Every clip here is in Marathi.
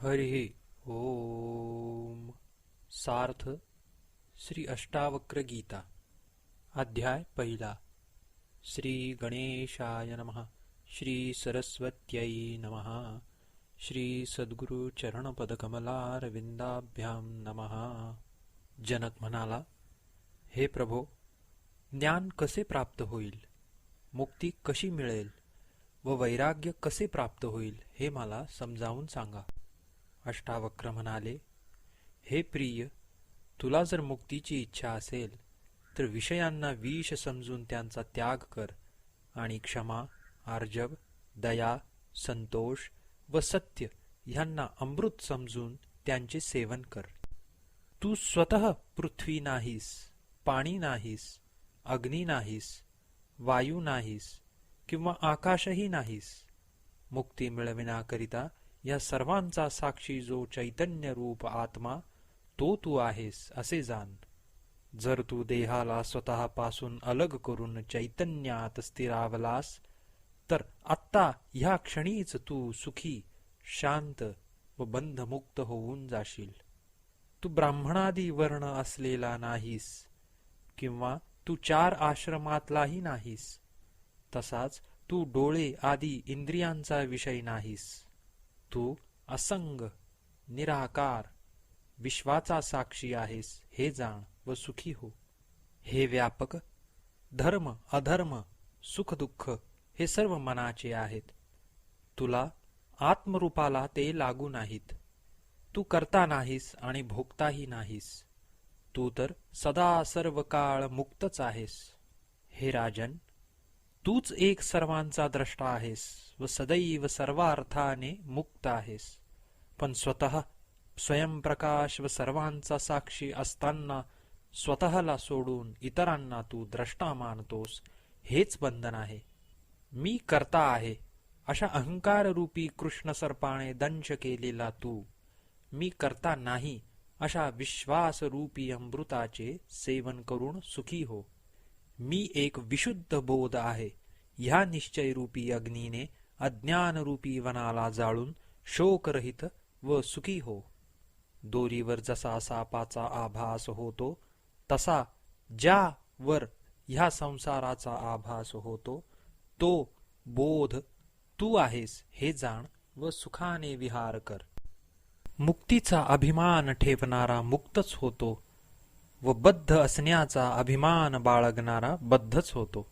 हरि ओम। सार्थ श्री अष्टावक्र गीता अध्याय पहिला। श्री गणेशाय नमः। श्री सरस्वत्यै नमः। श्री सद्गुरु चरणपदकमलारविंदाभ्यां नमः। जनक म्हणाला, हे प्रभो, ज्ञान कसे प्राप्त होईल, मुक्ती कशी मिळेल व वैराग्य कसे प्राप्त होईल हे मला समजावून सांगा। अष्टावक्र म्हणाले, हे प्रिय, तुला जर मुक्तीची इच्छा असेल तर विषयांना विष समजून त्यांचा त्याग कर आणि क्षमा, आर्जव, दया, संतोष व सत्य ह्यांना अमृत समजून त्यांचे सेवन कर। तू स्वतः पृथ्वी नाहीस, पाणी नाहीस, अग्नी नाहीस, वायू नाहीस किंवा आकाशही नाहीस। मुक्ती मिळविण्याकरिता या सर्वांचा साक्षी जो चैतन्य रूप आत्मा, तो तू आहेस असे जाण। जर तू देहाला स्वतःपासून अलग करून चैतन्यात स्थिरावलास तर आत्ता ह्या क्षणीच तू सुखी, शांत व बंधमुक्त होऊन जाशील। तू ब्राह्मणादी वर्ण असलेला नाहीस किंवा तू 4 आश्रमातलाही नाहीस। तसाच तू डोळे आदी इंद्रियांचा विषय नाहीस। तू असंग, निराकार, विश्वाचा साक्षी आहेस हे जाण व सुखी हो। हे व्यापक, धर्म अधर्म, सुख दुःख हे सर्व मनाचे आहेत। तुला आत्मरूपाला ते लागू नाहीत। तू करता नाहीस आणि भोगताही नाहीस। तू तर सदा सर्व काळ मुक्तच आहेस। हे राजन, तूच एक सर्वांचा द्रष्टा आहेस व सदैव सर्वार्थाने मुक्त आहेस। पण स्वतः स्वयंप्रकाश व सर्वांचा साक्षी असताना स्वतःला सोडून इतरांना तू द्रष्टा मानतोस, हेच बंधन आहे। मी करता आहे अशा अहंकाररूपी कृष्ण सर्पाने दंश केलेला तू, मी करता नाही अशा विश्वासरूपी अमृताचे सेवन करून सुखी हो। मी एक विशुद्ध बोध आहे ह्या निश्चयरूपी अग्नीने अज्ञानरूपी वनाला जाळून शोकरहित व सुखी हो। दोरीवर जसा सापाचा आभास होतो तसा ज्यावर ह्या संसाराचा आभास होतो, तो बोध तू आहेस हे जाण व सुखाने विहार कर। मुक्तीचा अभिमान ठेवणारा मुक्तच होतो व बद्ध असण्याचा अभिमान बाळगणारा बद्धच होतो।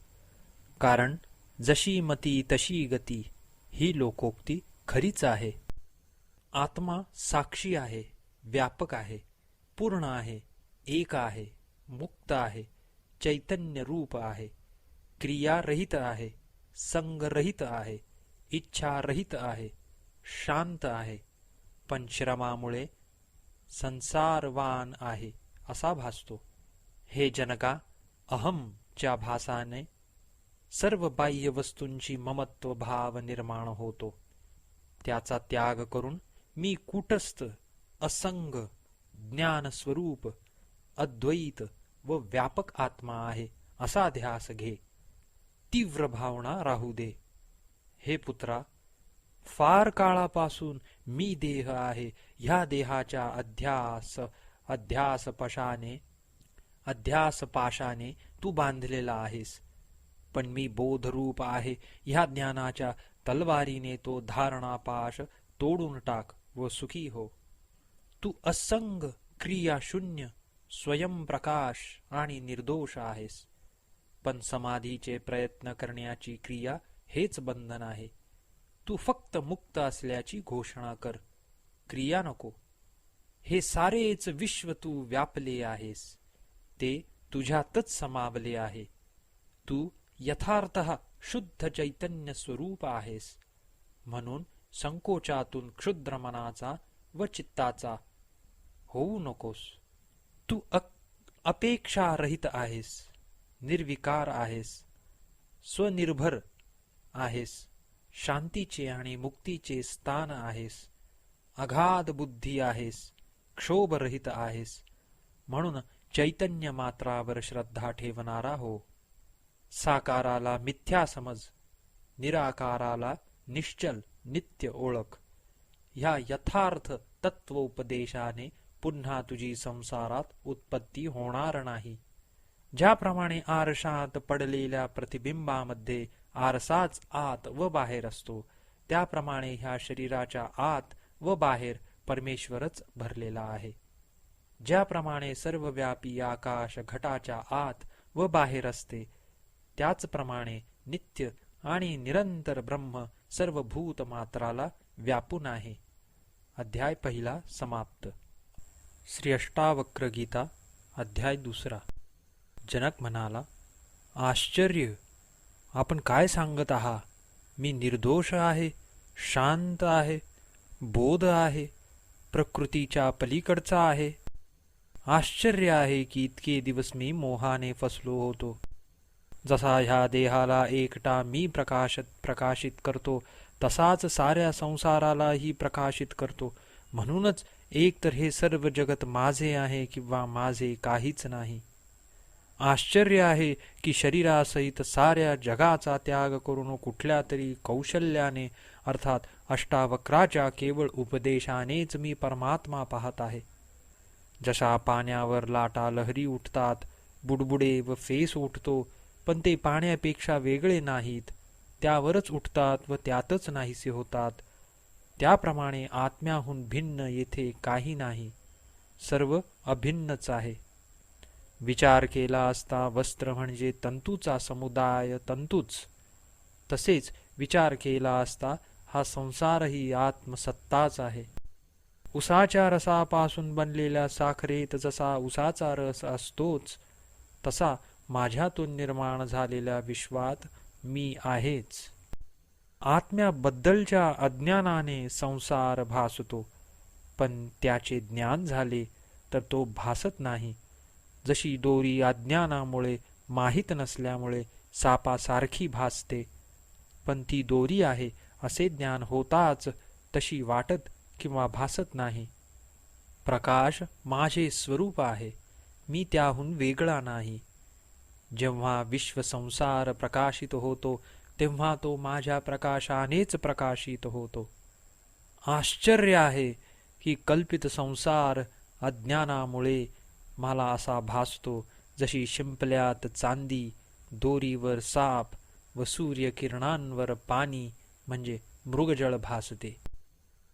कारण जशी मती तशी गती ही लोकोक्ती खरीच आहे। आत्मा साक्षी आहे, व्यापक आहे, पूर्ण आहे, एक आहे, मुक्त आहे, चैतन्य रूप आहे, क्रियारहित आहे, संगरहित आहे, इच्छारहित आहे, शांत आहे, पण श्रमामुळे संसारवान आहे असा भासतो। हे जनका, अहम च्या भासाने सर्व बाह्य वस्तूंची ममत्व भाव निर्माण होतो। त्याचा त्याग करून मी कूटस्थ, असंग, ज्ञानस्वरूप, अद्वैत व व्यापक आत्मा आहे असा ध्यास घे। तीव्र भावना राहू दे। हे पुत्रा, फार काळापासून मी देह आहे ह्या देहाच्या अध्यासपाशाने तू बांधलेला आहेस। पण मी बोधरूप आहे ह्या ज्ञानाच्या तलवारीने तो धारणापाश तोडून टाक व सुखी हो। तू असंग, क्रियाशून्य, स्वयंप्रकाश आणि निर्दोष आहेस। पण समाधीचे प्रयत्न करण्याची क्रिया हेच बंधन आहे। तू फक्त मुक्त असल्याची घोषणा कर, क्रिया नको। हे सारेच विश्व तू व्यापले आहेस, ते तुझ्यातच समावले आहे। तू यथार्थः शुद्ध चैतन्य स्वरूप आहेस। म्हणून संकोचातून क्षुद्र मनाचा व चित्ताचा होऊ नकोस। तू अपेक्षारहित आहेस, निर्विकार आहेस, स्वनिर्भर आहेस, शांतीचे आणि मुक्तीचे स्थान आहेस, अगाध बुद्धी आहेस, क्षोभरहित आहेस। म्हणून चैतन्य मात्रावर श्रद्धा ठेवणारा हो। साकाराला मिथ्या समज, निराकाराला निश्चल नित्य ओळख। ह्या यथार्थ तत्वोपदेशाने पुन्हा तुझी संसारात उत्पत्ती होणार नाही. ज्याप्रमाणे आरशात पडलेल्या प्रतिबिंबामध्ये आरसाच आत व बाहेर असतो, त्याप्रमाणे ह्या शरीराच्या आत व बाहेर परमेश्वरच भरलेला आहे. ज्याप्रमाणे सर्वव्यापी आकाश घटाच्या आत व बाहेर असते, त्याचप्रमाणे नित्य आणि निरंतर ब्रह्म सर्व भूत मात्राला व्यापून आहे. अध्याय पहिला समाप्त. श्री अष्टावक्र गीता अध्याय दुसरा. जनक म्हणाला, आश्चर्य! आपण काय सांगत आहात? मी निर्दोष आहे, शांत आहे, बोध आहे, प्रकृतीच्या पलीकडचा आहे. आश्चर्य आहे की इतके दिवस मी मोहाने फसलो होतो. जसा ह्या देहाला एकटा मी प्रकाशित करतो, तसाच साऱ्या संसारालाही प्रकाशित करतो. म्हणूनच एकतर हे सर्व जगत माझे आहे किंवा माझे काहीच नाही. आश्चर्य आहे की शरीरासहित साऱ्या जगाचा त्याग करून कुठल्या तरी कौशल्याने अर्थात अष्टावक्राच्या केवळ उपदेशानेच मी परमात्मा पाहत आहे. जशा पाण्यावर लाटा लहरी उठतात, बुडबुडे व फेस उठतो, पण ते पाण्यापेक्षा वेगळे नाहीत, त्यावरच उठतात व त्यातच नाहीसे होतात, त्याप्रमाणे आत्म्याहून भिन्न येथे काही नाही, सर्व अभिन्नच आहे. विचार केला असता वस्त्र म्हणजे तंतूचा समुदाय तंतूच, तसेच विचार केला असता हा संसारही आत्मसत्ताच आहे. उसाच्या रसापासून बनलेल्या साखरेत जसा उसाचा रस असतोच, तसा माझ्यातून निर्माण झालेल्या विश्वात मी आहेच. आत्म्याबद्दलच्या अज्ञानाने संसार भासतो, पण त्याचे ज्ञान झाले तर तो भासत नाही. जशी दोरी अज्ञानामुळे माहीत नसल्यामुळे सापासारखी भासते, पण ती दोरी आहे असे ज्ञान होताच तशी वाटत किंवा भासत नाही. प्रकाश माझे स्वरूप आहे, मी त्याहून वेगळा नाही. जेव्हा विश्वसंसार प्रकाशित होतो, तेव्हा तो माझ्या प्रकाशानेच प्रकाशित होतो. आश्चर्य आहे की कल्पित संसार अज्ञानामुळे मला असा भासतो, जशी शिंपल्यात चांदी, दोरीवर साप व सूर्यकिरणांवर पाणी म्हणजे मृगजळ भासते.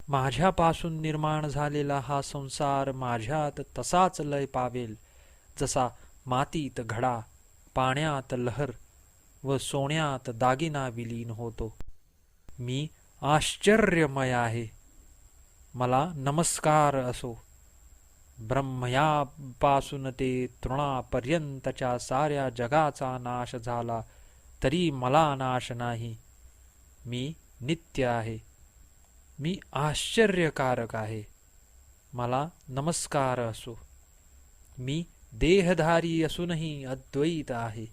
माझ्यापासून निर्माण झालेला हा संसार माझ्यात तसाच लय पावेल, जसा मातीत घडा, पाण्यात लहर व सोन्यात दागिना विलीन होतो. मी आश्चर्यमय आहे, मला नमस्कार असो. ब्रह्मयापासून ते तृणापर्यंतच्या साऱ्या जगाचा नाश झाला तरी मला नाश नाही. मी नित्य आहे, मी आश्चर्यकारक आहे, मला नमस्कार असो. मी देहधारी असूनही अद्वैत आहे,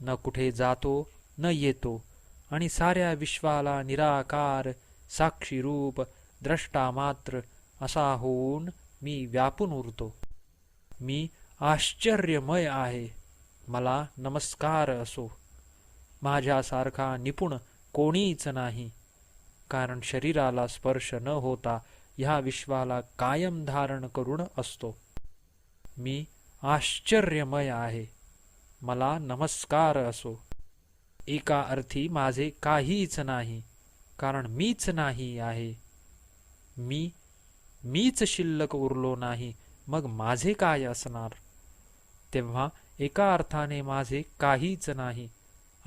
न कुठे जातो न येतो आणि साऱ्या विश्वाला निराकार साक्षी रूप द्रष्टा मात्र असा होऊन मी व्यापून उरतो. मी आश्चर्यमय आहे, मला नमस्कार असो. माझ्यासारखा निपुण कोणीच नाही, कारण शरीराला स्पर्श न होता ह्या विश्वाला कायम धारण करून असतो. मी आश्चर्यमय आहे, मला नमस्कार असो. एका अर्थी माझे काहीच नाही, कारण मीच नाही आहे. मीच शिल्लक उरलो नाही, मग माझे काय असणार? तेव्हा एका अर्थाने माझे काहीच नाही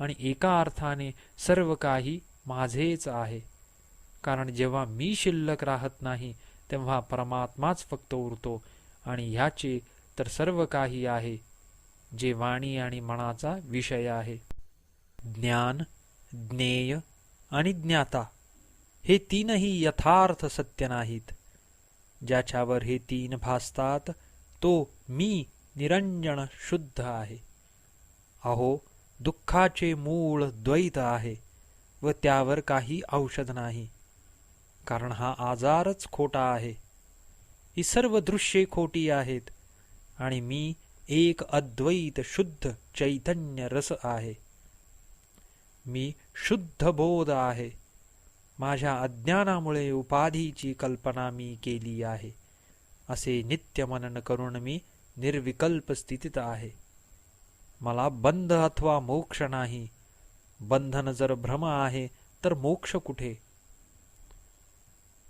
आणि एका अर्थाने सर्व काही माझेच आहे. कारण जेव्हा मी शिल्लक राहत नाही, तेव्हा परमात्माच फक्त उरतो आणि ह्याचे तर सर्व काही आहे, जे वाणी आणि मनाचा विषय आहे. ज्ञान, ज्ञेय आणि ज्ञाता हे तीनही यथार्थ सत्य नाहीत. ज्याच्यावर हे तीन भासतात तो मी निरंजन शुद्ध आहे. अहो, दुःखाचे मूळ द्वैत आहे व त्यावर काही औषध नाही, कारण हा आजारच खोटा आहे. ही सर्व दृश्ये खोटी आहेत आणि मी एक अद्वैत शुद्ध चैतन्य रस आहे. मी शुद्ध बोध आहे, माझ्या अज्ञानामुळे उपाधीची कल्पना मी केली आहे. असे नित्य मनन करून मी निर्विकल्प स्थितीत आहे. मला बंध अथवा मोक्ष नाही. बंधन जर भ्रम आहे तर मोक्ष कुठे?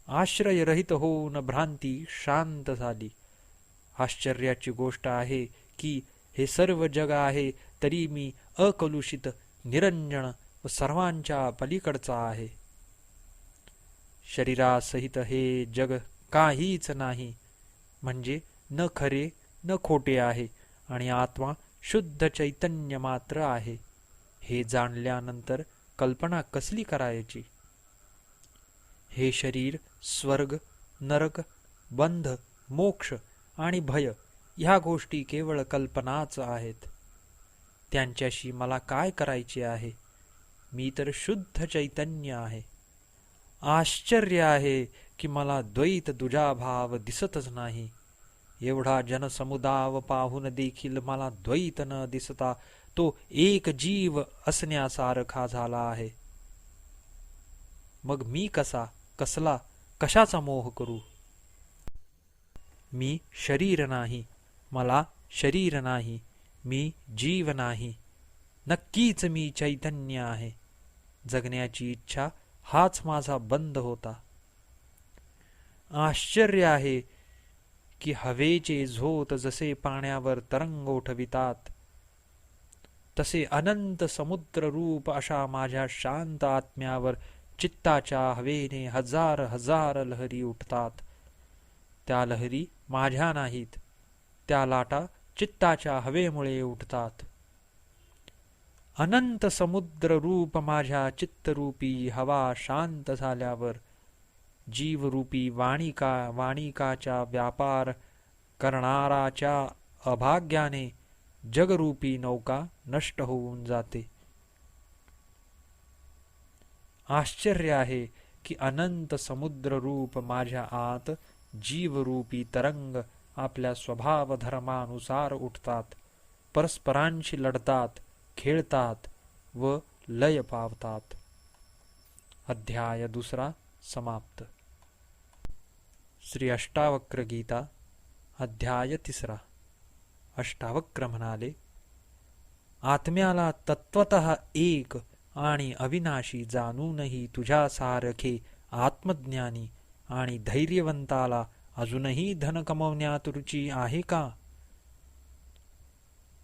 आश्रयरहित होऊन भ्रांती शांत झाली. आश्चर्याची गोष्ट आहे की हे सर्व जग आहे तरी मी अकलुषित, निरंजन व सर्वांच्या पलीकडचा आहे. शरीरासहित हे जग काहीच नाही, म्हणजे न खरे न खोटे आहे आणि आत्मा शुद्ध चैतन्य मात्र आहे. हे जाणल्यानंतर कल्पना कसली करायची? हे शरीर, स्वर्ग, नरक, बंध, मोक्ष आणि भय ह्या गोष्टी केवळ कल्पनाच आहेत. त्यांच्याशी मला काय करायचे आहे? मी तर शुद्ध चैतन्य आहे. आश्चर्य आहे की मला द्वैत दुजाभाव दिसतच नाही. एवढा जनसमुदाय पाहून देखील मला द्वैत न दिसता तो एक जीव असण्यासारखा झाला आहे. मग मी कसा, कसला, कशाचा मोह करू? मी शरीर नाही, मला शरीर नाही, मी जीव नाही. नक्कीच मी चैतन्य आहे. जगण्याची इच्छा हाच माझा बंध होता. आश्चर्य आहे की हवेचे झोत जसे पाण्यावर तरंग उठवितात तसे अनंत समुद्र रूप अशा माझ्या शांत आत्म्यावर चित्ताच्या हवेने हजार हजार लहरी उठतात. त्या लहरी माझ्या नाहीत, त्या लाटा चित्ताच्या हवेमुळे उठतात. अनंत समुद्र रूप माझ्या चित्तरूपी हवा शांत झाल्यावर जीवरूपी वाणिकाच्या व्यापार करणाराच्या अभाग्याने जगरूपी नौका नष्ट होऊन जाते. आश्चर्य आहे की अनंत समुद्र रूप माझ्या आत जीवरूपी तरंग आपल्या स्वभाव धर्मानुसार उठतात, परस्परांशी लढतात, खेळतात व लय पावतात. अध्याय 2 समाप्त. श्री अष्टावक्र गीता अध्याय 3. अष्टावक्र म्हणाले, आत्म्याला तत्वतः एक आणि अविनाशी जाणूनही तुझ्यासारखे आत्मज्ञानी आणि धैर्यवंताला अजूनही धन कमवण्यात रुची आहे का?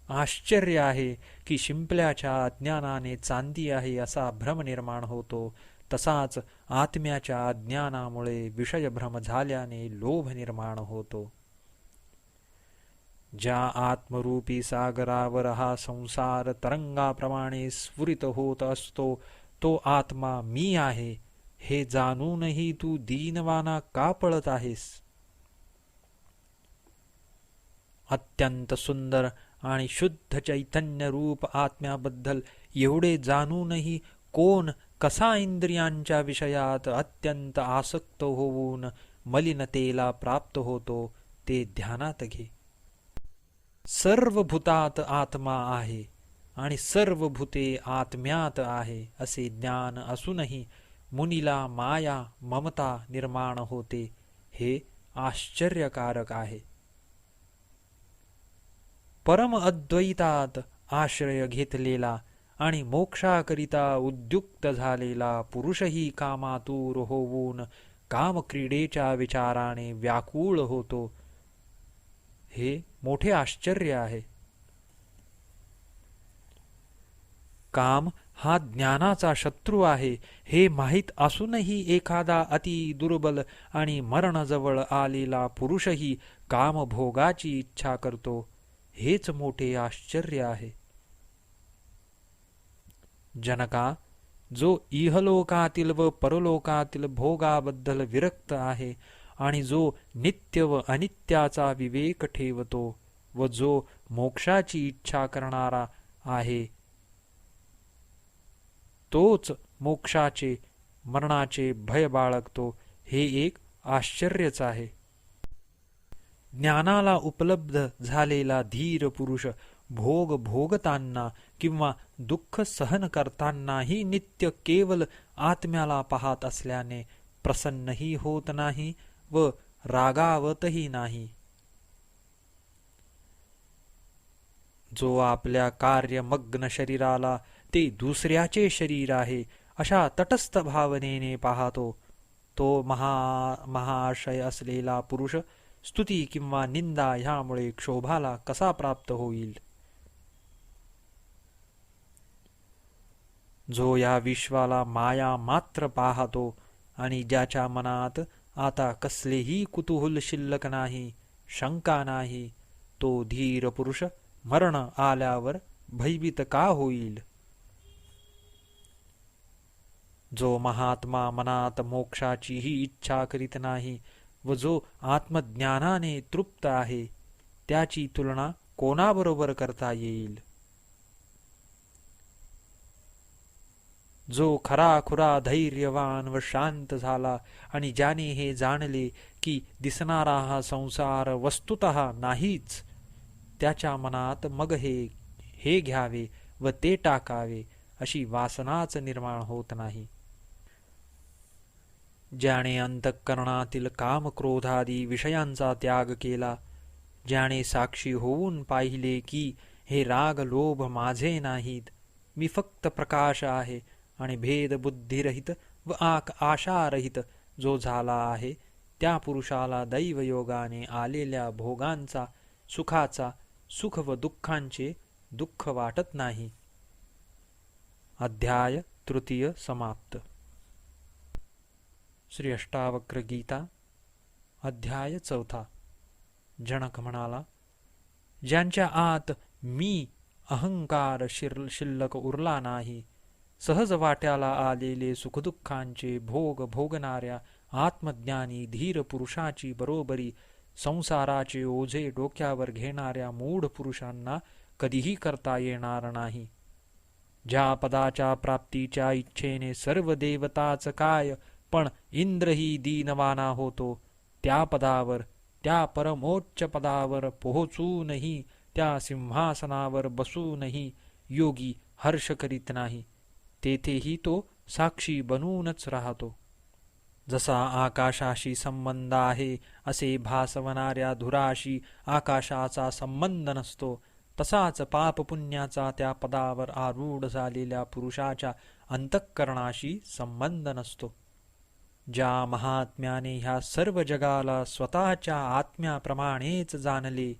आश्चर्य आहे की शिंपल्याच्या अज्ञानाने चांदी आहे असा भ्रम निर्माण होतो, तसाच आत्म्याच्या अज्ञानामुळे विषयभ्रम झाल्याने लोभ निर्माण होतो. ज्या आत्मरूपी सागरावर हा संसार तरंगाप्रमाणे स्फुरित होत असतो तो आत्मा मी आहे हे जाणूनही तू दीनवाना का पळत आहेस? अत्यंत सुंदर आणि शुद्ध चैतन्य रूप आत्म्याबद्दल एवढे जाणूनही कोण कसा इंद्रियांच्या विषयात अत्यंत आसक्त होऊन मलिनतेला प्राप्त होतो ते ध्यानात घे. सर्व भूतात आत्मा आहे आणि सर्व भूते आत्म्यात आहे असे ज्ञान असूनही मुनीला माया ममता निर्माण होते, हे आश्चर्यकारक आहे. परम अद्वैतात आश्रय घेतलेला आणि मोक्षाकरिता उद्युक्त झालेला पुरुषही कामातूर होऊन कामक्रीडेच्या विचाराने व्याकुळ होतो, हे मोठे आश्चर्य आहे. काम हा ज्ञानाचा शत्रू आहे हे माहीत असूनही एखादा अति दुर्बल आणि मरणजवळ आलेला पुरुषही कामभोगाची इच्छा करतो, हेच मोठे आश्चर्य आहे. जनका, जो इहलोकातील व परलोकातील भोगाबद्दल विरक्त आहे आणि जो नित्य व अनित्याचा विवेक ठेवतो व जो मोक्षाची इच्छा करणारा आहे, तोच मोक्षाचे मरणाचे भय बाळगतो, हे एक आश्चर्यच आहे. ज्ञानाला उपलब्ध झालेला धीर पुरुष भोग भोगताना किंवा दुःख सहन करतानाही नित्य केवल आत्म्याला पाहत असल्याने प्रसन्नही होत नाही व रागावतही नाही. जो आपल्या कार्यमग्न शरीराला ते दुसऱ्याचे शरीर आहे अशा तटस्थ भावनेने पाहतो, तो महाशय असलेला पुरुष स्तुती किंवा निंदा ह्यामुळे क्षोभाला कसा प्राप्त होईल? जो या विश्वाला माया मात्र पाहतो आणि ज्याच्या मनात आता कसलेही कुतूहल शिल्लक नाही, शंका नाही, तो धीर पुरुष मरण आल्यावर भयभीत का होईल? जो महात्मा मनात मोक्षाचीही इच्छा करीत नाही व जो आत्मज्ञानाने तृप्त आहे, त्याची तुलना कोणाबरोबर करता येईल? जो खराखुरा धैर्यवान व शांत झाला आणि ज्याने हे जाणले की दिसणारा हा संसार वस्तुतः नाहीच, त्याच्या मनात मग हे घ्यावे व ते टाकावे अशी वासनाच निर्माण होत नाही. ज्याने अंतःकरणातील काम क्रोधादी विषयांचा त्याग केला, ज्याने साक्षी होऊन पाहिले की हे राग लोभ माझे नाहीत, मी फक्त प्रकाश आहे आणि भेदबुद्धिरहित व आशारहित जो झाला आहे, त्या पुरुषाला दैवयोगाने आलेल्या भोगांचा सुखाचा सुख व दुःखांचे दुःख वाटत नाही. अध्याय तृतीय समाप्त. श्री अष्टावक्र गीता अध्याय चौथा. जनक म्हणाला, ज्यांच्या आत मी अहंकार शिल्लक उरला नाही, सहज वाट्याला आलेले सुखदुःखांचे भोग भोगणाऱ्या आत्मज्ञानी धीर पुरुषाची बरोबरी संसाराचे ओझे डोक्यावर घेणाऱ्या मूढ पुरुषांना कधीही करता येणार नाही. ज्या पदाच्या प्राप्तीच्या इच्छेने सर्व देवताच काय पण इंद्रही दीनवाना होतो, त्या पदावर, त्या परमोच्च पदावर पोहोचूनही, त्या सिंहासनावर बसूनही योगी हर्ष करीत नाही. तेथेही तो साक्षी बनूनच राहतो. जसा आकाशाशी संबंध आहे असे भासवणाऱ्या धुराशी आकाशाचा संबंध नसतो, तसाच पापपुण्याचा त्या पदावर आरूढ झालेल्या पुरुषाच्या अंतःकरणाशी संबंध नसतो. ज्या महात्म्याने ह्या सर्व जगाला स्वतःच्या आत्म्याप्रमाणेच जाणले,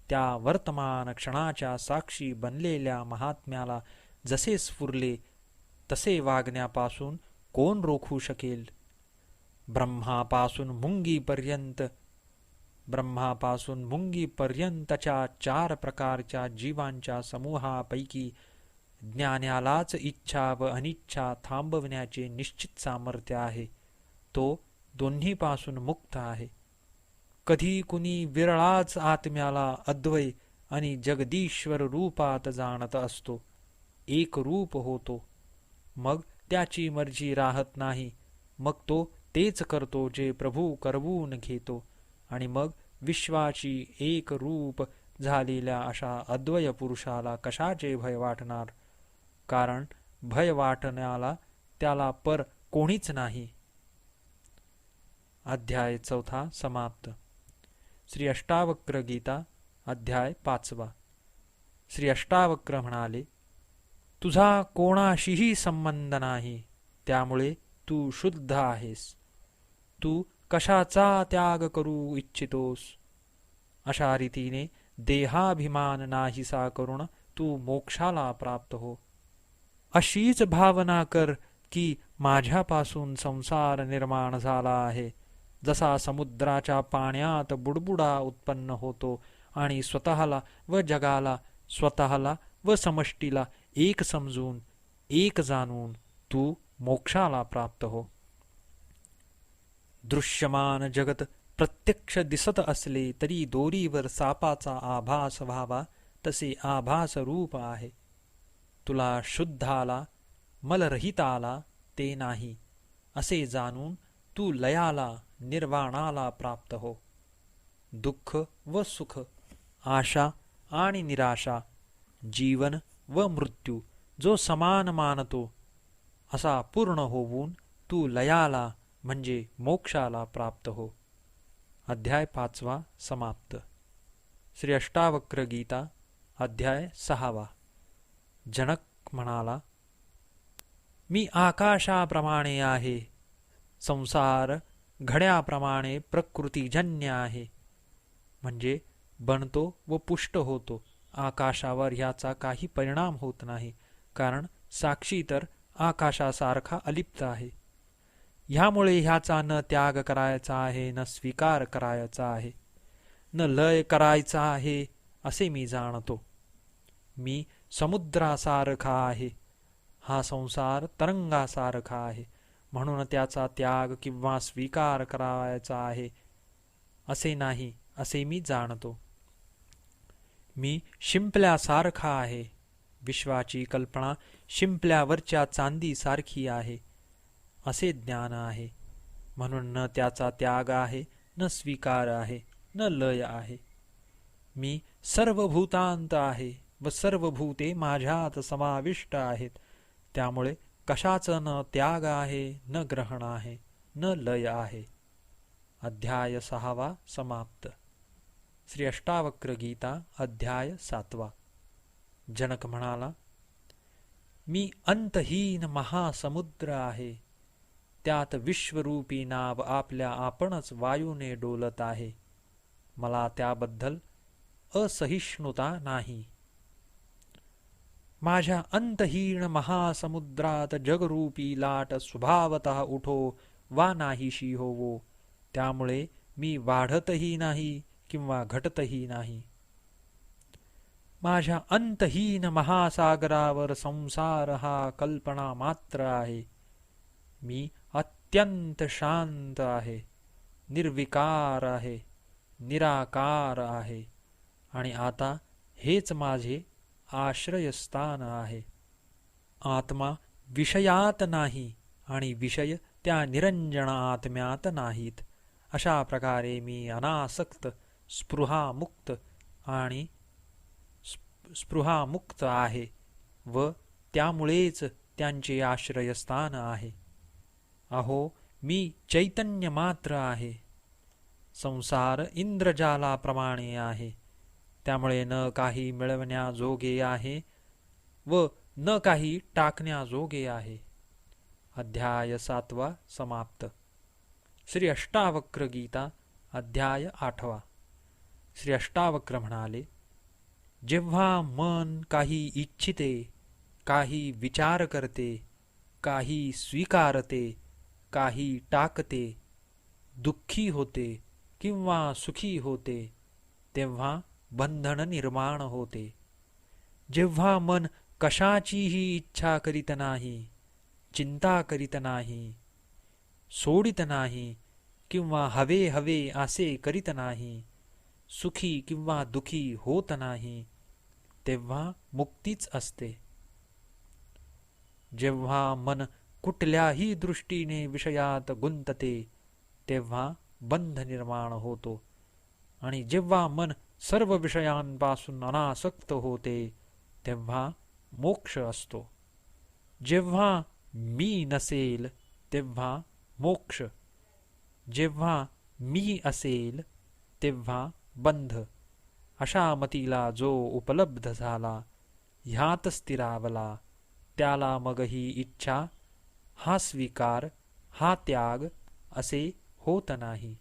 त्या वर्तमान क्षणाच्या साक्षी बनलेल्या महात्म्याला जसे स्फुरले तसे वागण्यापासून कोण रोखू शकेल? ब्रह्मापासून मुंगीपर्यंतच्या 4 प्रकारच्या जीवांच्या समूहापैकी ज्ञानालाच इच्छा व अनिच्छा थांबवण्याचे निश्चित सामर्थ्य आहे. तो दोन्हीपासून मुक्त आहे. कधी कुणी विरळाच आत्म्याला अद्वय आणि जगदीश्वर रूपात जाणत असतो, एक रूप होतो. मग त्याची मर्जी राहत नाही, मग तो तेच करतो जे प्रभू करवून घेतो. आणि मग विश्वाची एक रूप झालेल्या अशा अद्वय पुरुषाला कशाचे भय वाटणार? कारण भय वाटण्याला त्याला पर कोणीच नाही. अध्याय चौथा समाप्त. श्री अष्टावक्र गीता अध्याय 5. श्री अष्टावक्र म्हणाले, तुझा कोणाशीही संबंध नाही, त्यामुळे तू शुद्ध आहेस. तू कशाचा त्याग करू इच्छितोस? अशा रीतीने देहाभिमान नाहीसा करून तू मोक्षाला प्राप्त हो. अशीच भावना कर की माझ्यापासून संसार निर्माण झाला आहे. जसा समुद्राच्या पाण्यात बुडबुडा उत्पन्न होतो आणि स्वतःला व जगाला, स्वतःला व समष्टीला एक समजून, एक जाणून तू मोक्षाला प्राप्त हो. दृश्यमान जगत प्रत्यक्ष दिसत असले तरी दोरीवर सापाचा आभास व्हावा तसे आभास रूप आहे. तुला शुद्धाला मलरहिताला ते नाही असे जाणून तू लयाला निर्वाणाला प्राप्त हो. दुःख व सुख, आशा आणि निराशा जीवन व मृत्यू जो समान मानतो असा पूर्ण होऊन तू लयाला म्हणजे मोक्षाला प्राप्त हो. अध्याय 5 समाप्त. श्री अष्टावक्र गीता अध्याय 6. जनक म्हणाला, मी आकाशाप्रमाणे आहे. संसार घड्याप्रमाणे प्रकृतीजन्य आहे. म्हणजे बनतो व पुष्ट होतो. आकाशावर ह्याचा काही परिणाम होत नाही, कारण साक्षी तर आकाशासारखा अलिप्त आहे. ह्यामुळे ह्याचा न त्याग करायचा आहे, न स्वीकार करायचा आहे, न लय करायचा आहे असे मी जाणतो. मी समुद्रासारखा आहे. हा संसार तरंगासारखा आहे, म्हणून त्याचा त्याग किंवा स्वीकार करायचा आहे असे नाही असे मी जाणतो. मी शिंपल्यासारखा आहे. विश्वाची कल्पना शिंपल्यावरच्या चांदीसारखी आहे असे ज्ञान आहे. म्हणून न त्याचा त्याग आहे, न स्वीकार आहे, न लय आहे. मी सर्वभूतांत आहे व सर्व भूते माझ्यात समाविष्ट आहेत. त्यामुळे कशाचं न त्याग आहे, न ग्रहण आहे, न लय आहे. अध्याय 6 समाप्त. श्री अष्टावक्र गीता अध्याय 7. जनक म्हणाला, मी अंतहीन महासमुद्र आहे. त्यात विश्वरूपी नाव आपल्या आपणच वायूने डोलत आहे. मला त्याबद्दल असहिष्णुता नाही. माझ्या अंतहीन महासमुद्रात जगरूपी लाट स्वभावतः उठो वा नाहीशी होवो. त्यामुळे मी वाढतही नाही किंवा घटतही नाही. माझ्या अंतहीन महासागरावर संसार हा कल्पना मात्र आहे. मी अत्यंत शांत आहे, निर्विकार आहे, निराकार आहे आणि आता हेच माझे आश्रयस्थान आहे. आत्मा विषयात नाही आणि विषय त्या निरंजन आत्म्यात नाहीत. अशा प्रकारे मी अनासक्त, स्पृहामुक्त आणि स्पृहामुक्त आहे व त्यामुळेच त्यांचे आश्रयस्थान आहे. अहो, मी चैतन्य मात्र आहे. संसार इंद्रजालाप्रमाणे आहे. त्यामुळे न काही मिळवण्याजोगे आहे व न काही टाकण्याजोगे आहे. अध्याय 7 समाप्त. श्री अष्टावक्र गीता अध्याय 8. श्री अष्टावक्र म्हणाले, जेव्हा मन काही इच्छिते, काही विचार करते, काही स्वीकारते, काही टाकते, दुःखी होते किंवा सुखी होते, तेव्हा बंधन निर्माण होते. जेव्हा मन कशाचीही इच्छा करीत नाही, चिंता करीत नाही, सोडित नाही किंवा हवे हवे असे करीत नाही, सुखी किंवा दुखी होत नाही, तेव्हा मुक्तीच असते. जेव्हा मन कुठल्याही दृष्टीने विषयात गुंतते, तेव्हा बंध निर्माण होतो आणि जेव्हा मन सर्व विषयांपासून अनासक्त होते, तेव्हा मोक्ष असतो. जेव्हा मी नसेल तेव्हा मोक्ष, जेव्हा मी असेल तेव्हा बंध. अशा मतीला जो उपलब्ध झाला, ह्यात स्थिरावला, त्याला मग ही इच्छा, हा स्वीकार, हा त्याग असे होत नाही.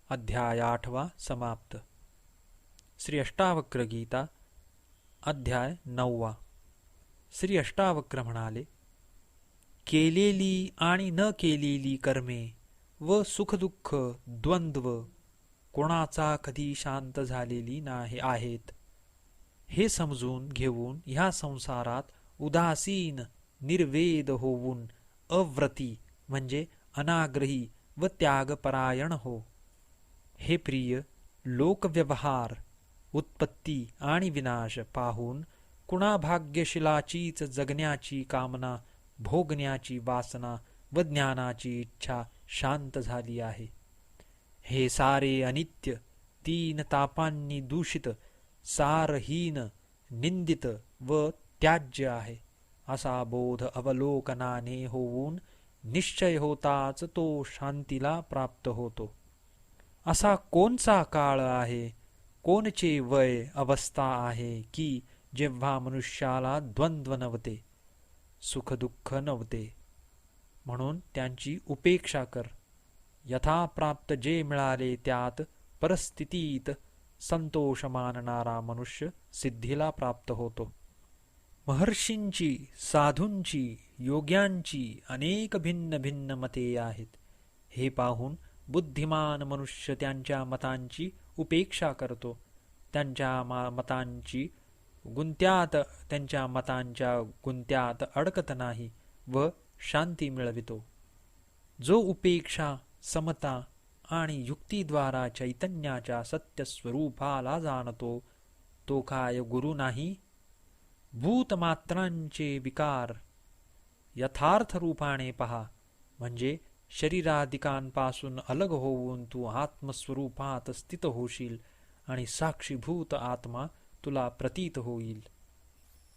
अध्याय 8 समाप्त. श्री अष्टावक्र गीता अध्याय 9. श्री अष्टावक्र म्हणाले, केलेली आणि न केलेली कर्मे व सुखदुःख द्वंद्व कोणाचा कधी शांत झालेली नाही आहेत. हे समजून घेऊन ह्या संसारात उदासीन निर्वेद होऊन अव्रती म्हणजे अनाग्रही व त्यागपरायण हो. हे प्रिय, लोकव्यवहार, उत्पत्ती आणि विनाश पाहून कुणा भाग्यशिलाचीच जगण्याची कामना, भोगण्याची वासना व ज्ञानाची इच्छा शांत झाली आहे. हे सारे अनित्य, तीन तापांनी दूषित, सारहीन, निंदित व त्याज्य आहे असा बोध अवलोकनाने होऊन निश्चय होताच तो शांतीला प्राप्त होतो. असा कोणचा काळ आहे, कोणचे वय अवस्था आहे की जेव्हा मनुष्याला द्वंद्व नव्हते, सुखदुःख नव्हते. म्हणून त्यांची उपेक्षा कर. यथाप्राप्त जे मिळाले त्यात परिस्थितीत संतोष मानणारा मनुष्य सिद्धीला प्राप्त होतो. महर्षींची, साधूंची, योग्यांची अनेक भिन्न भिन्न मते आहेत. हे पाहून बुद्धिमान मनुष्य त्यांच्या मतांची उपेक्षा करतो. त्यांच्या मतांच्या गुंत्यात अडकत नाही व शांती मिळवितो. जो उपेक्षा, समता आणि युक्तीद्वारा चैतन्याच्या सत्यस्वरूपाला जाणतो, तो काय गुरु नाही? भूतमात्रांचे विकार यथार्थ रूपाने पहा, म्हणजे शरीरादिकांपासून अलग होऊन तू आत्मस्वरूपात स्थित होशील आणि साक्षीभूत आत्मा तुला प्रतीत होईल.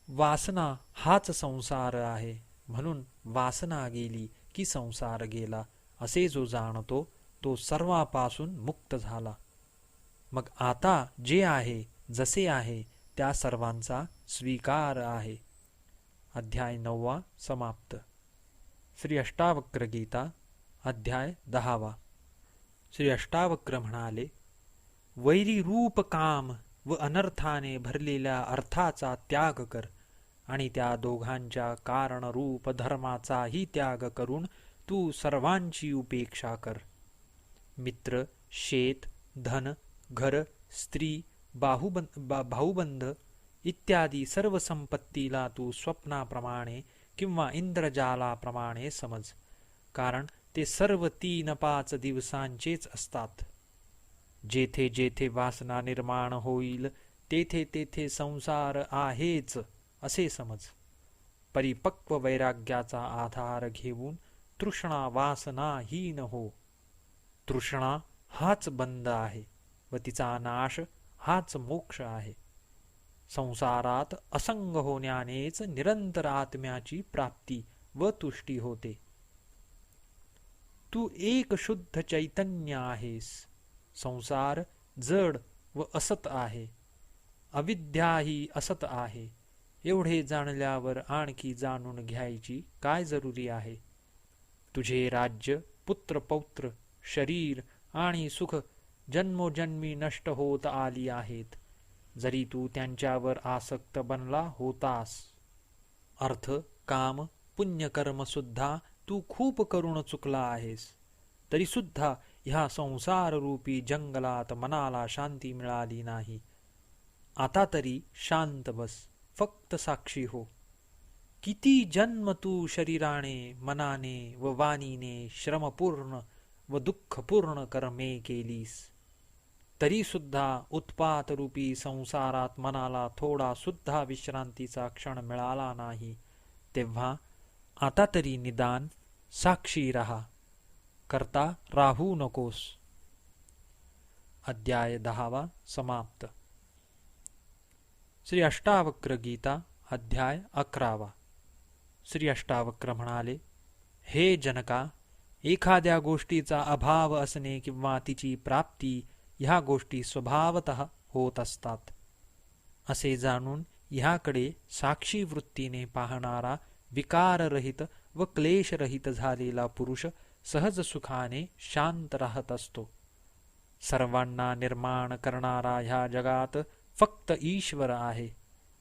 वासना हाच संसार आहे, म्हणून वासना गेली की संसार गेला असे जो जाणतो तो सर्वापासून मुक्त झाला. मग आता जे आहे, जसे आहे त्या सर्वांचा स्वीकार आहे. अध्याय 9 समाप्त. श्री अष्टावक्र गीता अध्याय 10. श्री अष्टावक्र म्हणाले, वैरी रूप काम व अनर्थाने भरलेल्या अर्थाचा त्याग कर आणि त्या दोघांच्या कारणरूप धर्माचाही त्याग करून तू सर्वांची उपेक्षा कर. मित्र, शेत, धन, घर, स्त्री, भाऊबंध इत्यादी सर्व संपत्तीला तू स्वप्नाप्रमाणे किंवा इंद्रजालाप्रमाणे समज, कारण ते सर्व 3-5 दिवसांचेच असतात. जेथे जेथे वासना निर्माण होईल तेथे तेथे संसार आहेच असे समज. परिपक्व वैराग्याचा आधार घेऊन तृष्णा वासनाहीन हो. तृष्णा हाच बंध आहे व तिचा नाश हाच मोक्ष आहे. संसारात असंग होण्यानेच निरंतर आत्म्याची प्राप्ती व तुष्टी होते. तू एक शुद्ध चैतन्य आहेस. संसार जड व असत आहे, अविद्याही असत आहे. एवढे जाणल्यावर आणखी जाणून घ्यायची काय जरुरी आहे? तुझे राज्य, पुत्र पौत्र, शरीर आणि सुख जन्मोजन्मी नष्ट होत आली आहेत, जरी तू त्यांच्यावर आसक्त बनला होतास. अर्थ, काम, पुण्यकर्म सुद्धा तू खूप करून चुकला आहेस, तरी सुद्धा ह्या संसाररूपी जंगलात मनाला शांती मिळाली नाही. आता तरी शांत बस, फक्त साक्षी हो. किती जन्म तू शरीराने, मनाने व वाणीने श्रमपूर्ण व दुःखपूर्ण कर्मे केलीस, तरी सुद्धा उत्पातरूपी संसारात मनाला थोडा सुद्धा विश्रांतीचा क्षण मिळाला नाही. तेव्हा आता तरी निदान साक्षी रहा, करता राहू नकोस. अध्याय 10 समाप्त. श्री अष्टावक्र गीता अध्याय 11. श्री अष्टावक्र म्हणाले, हे जनका, एखाद्या गोष्टीचा अभाव असणे किंवा तिची प्राप्ती ह्या गोष्टी स्वभावतः होत असतात. असे जाणून ह्याकडे साक्षी वृत्तीने पाहणारा विकाररहित व क्लेशरहित झालेला पुरुष सहज सुखाने शांत राहत असतो. सर्वांना निर्माण करणारा ह्या जगात फक्त ईश्वर आहे,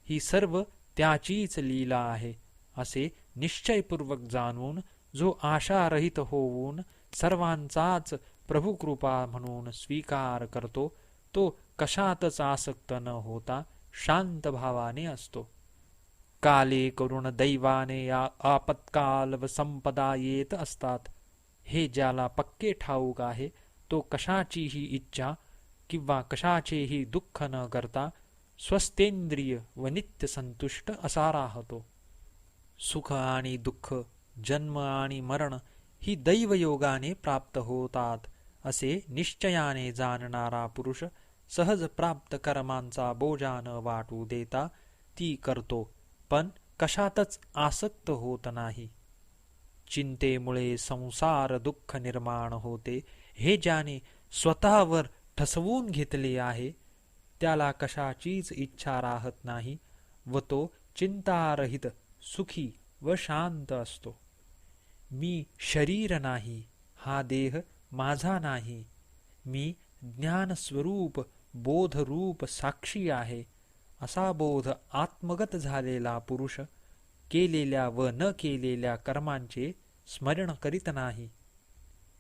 ही सर्व त्याचीच लीला आहे असे निश्चयपूर्वक जाणून जो आशारहित होऊन सर्वांचाच प्रभुकृपा म्हणून स्वीकार करतो, तो कशातच आसक्त न होता शांत भावाने असतो. काले करुण दैवाने या आपत्काल व संपदा येत असतात, हे ज्याला पक्के ठाऊक आहे, तो कशाचीही इच्छा किंवा कशाचेही दुःख न करता स्वस्थेंद्रिय व नित्य संतुष्ट असा राहतो. सुख आणि दुःख, जन्म आणि मरण ही दैवयोगाने प्राप्त होतात असे निश्चयाने जाणणारा पुरुष सहज प्राप्त कर्मांचा बोजा न वाटू देता ती करतो, पण कशातच आसक्त होत नाही. चिंतेमुळे संसार दुःख निर्माण होते, हे ज्याने स्वतःवर ठसवून घेतले आहे त्याला कशाचीच इच्छा राहत नाही व तो चिंतारहित सुखी व शांत असतो. मी शरीर नाही, हा देह माझा नाही, मी ज्ञानस्वरूप बोधरूप साक्षी आहे, असा बोध आत्मगत झालेला पुरुष केलेल्या व न केलेल्या कर्मांचे स्मरण करीत नाही,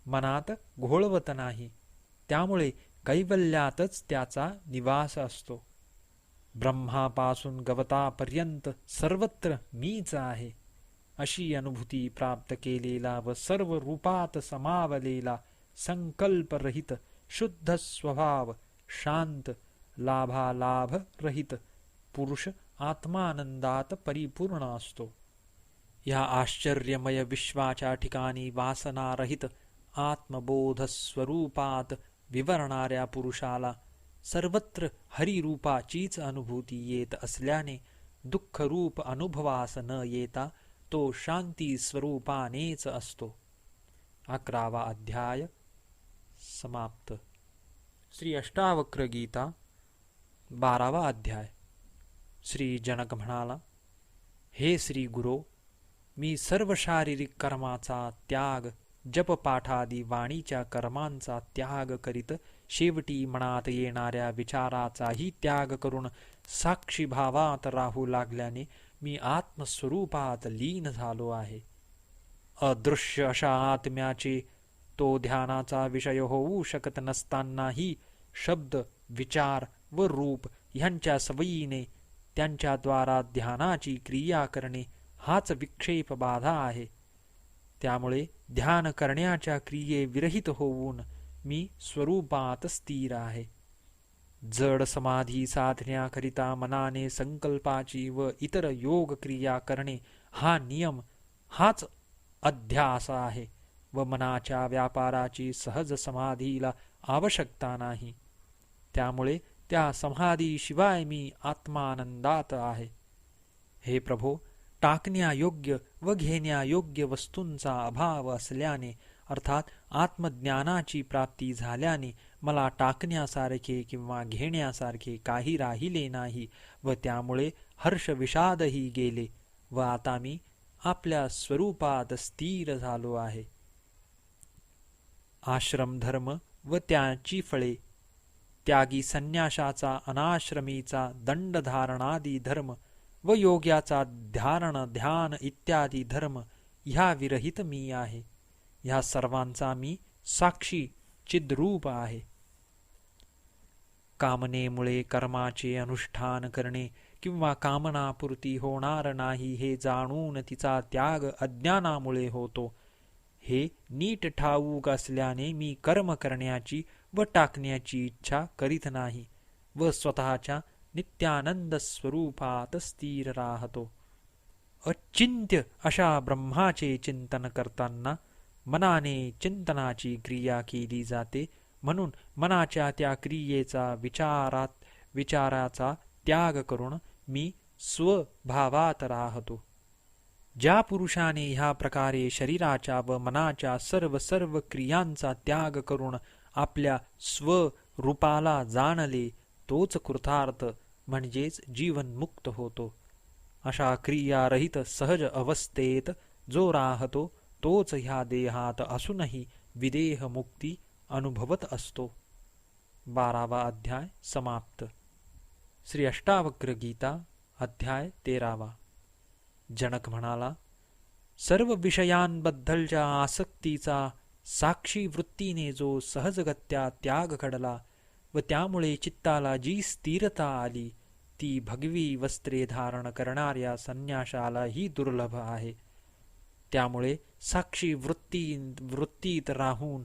मनात घोळवत नाही, त्यामुळे कैवल्यातच त्याचा निवास असतो. ब्रह्मापासून गवतापर्यंत सर्वत्र मीच आहे, अशी अनुभूती प्राप्त केलेला व सर्व रूपात समावलेला संकल्परहित शुद्ध स्वभाव शांत लाभालाभ रहित पुरुष आत्मानंदात परिपूर्ण असतो. या आश्चर्यमय विश्वाच्या ठिकाणी वासनारहित आत्मबोध स्वरूपात विवरणाऱ्या पुरुषाला सर्वत्र हरिरूपाचीच अनुभूती येत असल्याने दुःखरूप अनुभवास न येता तो शांती स्वरूपानेच असतो. 11वा अध्याय समाप्त. श्री अष्टावक्र गीता 12वा अध्याय. श्री जनक म्हणाला, हे श्री गुरो, मी सर्व शारीरिक कर्माचा त्याग, जपपाठादी वाणीच्या कर्मांचा त्याग करीत शेवटी मनात येणाऱ्या विचाराचाही त्याग करून साक्षीभावात राहू लागल्याने मी आत्मस्वरूपात लीन झालो आहे. अदृश्य अशा आत्म्याचे तो ध्यानाचा विषय होऊ शकत नसतानाही शब्द, विचार व रूप ह्यांच्या सवयीने त्यांच्याद्वारा ध्यानाची क्रिया करणे हाच विक्षेप बाधा आहे. त्यामुळे ध्यान करण्याच्या क्रियेविरहित होऊन मी स्वरूपात स्थिर आहे. जड समाधी साधण्याकरिता मनाने संकल्पाची व इतर योग क्रिया करणे हा नियम, हाच अध्यास आहे व मनाच्या व्यापाराची सहज समाधीला आवश्यकता नाही. त्यामुळे त्या समाधीशिवाय मी आत्मानंदात आहे. हे प्रभो, टाकण्यायोग्य व घेण्यायोग्य वस्तूंचा अभाव असल्याने, अर्थात आत्मज्ञानाची प्राप्ती झाल्याने मला टाकण्यासारखे किंवा घेण्यासारखे काही राहिले नाही व त्यामुळे हर्ष विषादही गेले व आता मी आपल्या स्वरूपात स्थिर झालो आहे. आश्रमधर्म व त्याची फळे, त्यागी संन्यासाचा, अनाश्रमीचा दंडधारणादी धर्म व योग्याचा धारण ध्यान इत्यादी धर्म ह्या विरहित मी आहे. ह्या सर्वांचा मी साक्षी चिद्रूप आहे. कामनेमुळे कर्माचे अनुष्ठान करणे किंवा कामनापूर्ती होणार नाही हे जाणून तिचा त्याग अज्ञानामुळे होतो. हे नीट ठाऊक असल्याने मी कर्म करण्याची व टाकण्याची इच्छा करीत नाही व स्वतःच्या नित्यानंद स्वरूपात स्थिर राहतो. अचिंत्य अशा ब्रह्माचे चिंतन करताना मनाने चिंतनाची क्रिया केली जाते, म्हणून मनाच्या त्या क्रियेचा विचाराचा त्याग करून मी स्वभावात राहतो. ज्या पुरुषाने ह्या प्रकारे शरीराच्या व मनाच्या सर्व क्रियांचा त्याग करून आपल्या स्वरूपाला जाणले तोच कृतार्थ म्हणजेच जीवनमुक्त होतो. अशा क्रियारहित सहज अवस्थेत जो राहतो तोच ह्या देहात असूनही विदेह मुक्ती अनुभवत असतो. 12वा अध्याय समाप्त. श्री अष्टावक्र गीता अध्याय 13वा. जनक म्हणाला, सर्व विषयांबद्दलच्या आसक्तीचा साक्षी वृत्तीने जो सहजगत्या त्याग घडला व त्यामुळे चित्ताला जी स्थिरता आली ती भगवी वस्त्रे धारण करणाऱ्या संन्याशालाही दुर्लभ आहे. त्यामुळे साक्षी वृत्तीत राहून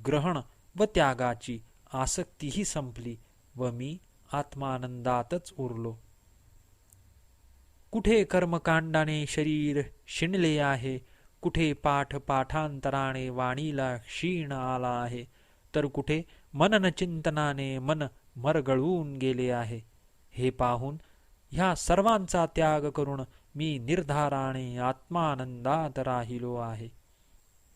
ग्रहण व त्यागाची आसक्तीही संपली व मी आत्मानंदातच उरलो. कुठे कर्मकांडाने शरीर शिणले आहे, कुठे पाठांतराने वाणीला क्षीण आला आहे, तर कुठे मननचिंतनाने मन मरगळून गेले आहे. हे पाहून ह्या सर्वांचा त्याग करून मी निर्धाराने आत्मानंदात राहिलो आहे.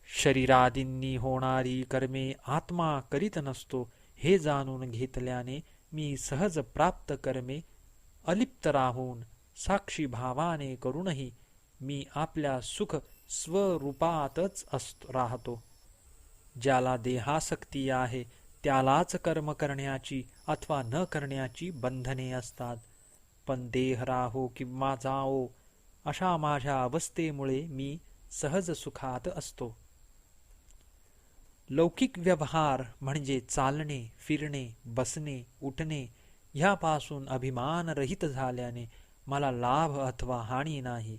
शरीरादींनी होणारी कर्मे आत्मा करीत नसतो हे जाणून घेतल्याने मी सहज प्राप्त कर्मे अलिप्त राहून साक्षी भावाने करूनही मी आपल्या सुख स्वरूपातच राहतो. ज्याला देहासक्ती आहे त्यालाच कर्म करण्याची अथवा न करण्याची बंधने असतात. पण देह राहो किंवा जाओ अशा माझ्या अवस्थेमुळे मी सहज सुखात असतो. लौकिक व्यवहार म्हणजे चालणे, फिरणे, बसणे, उठणे ह्यापासून अभिमानरहित झाल्याने मला लाभ अथवा हानी नाही.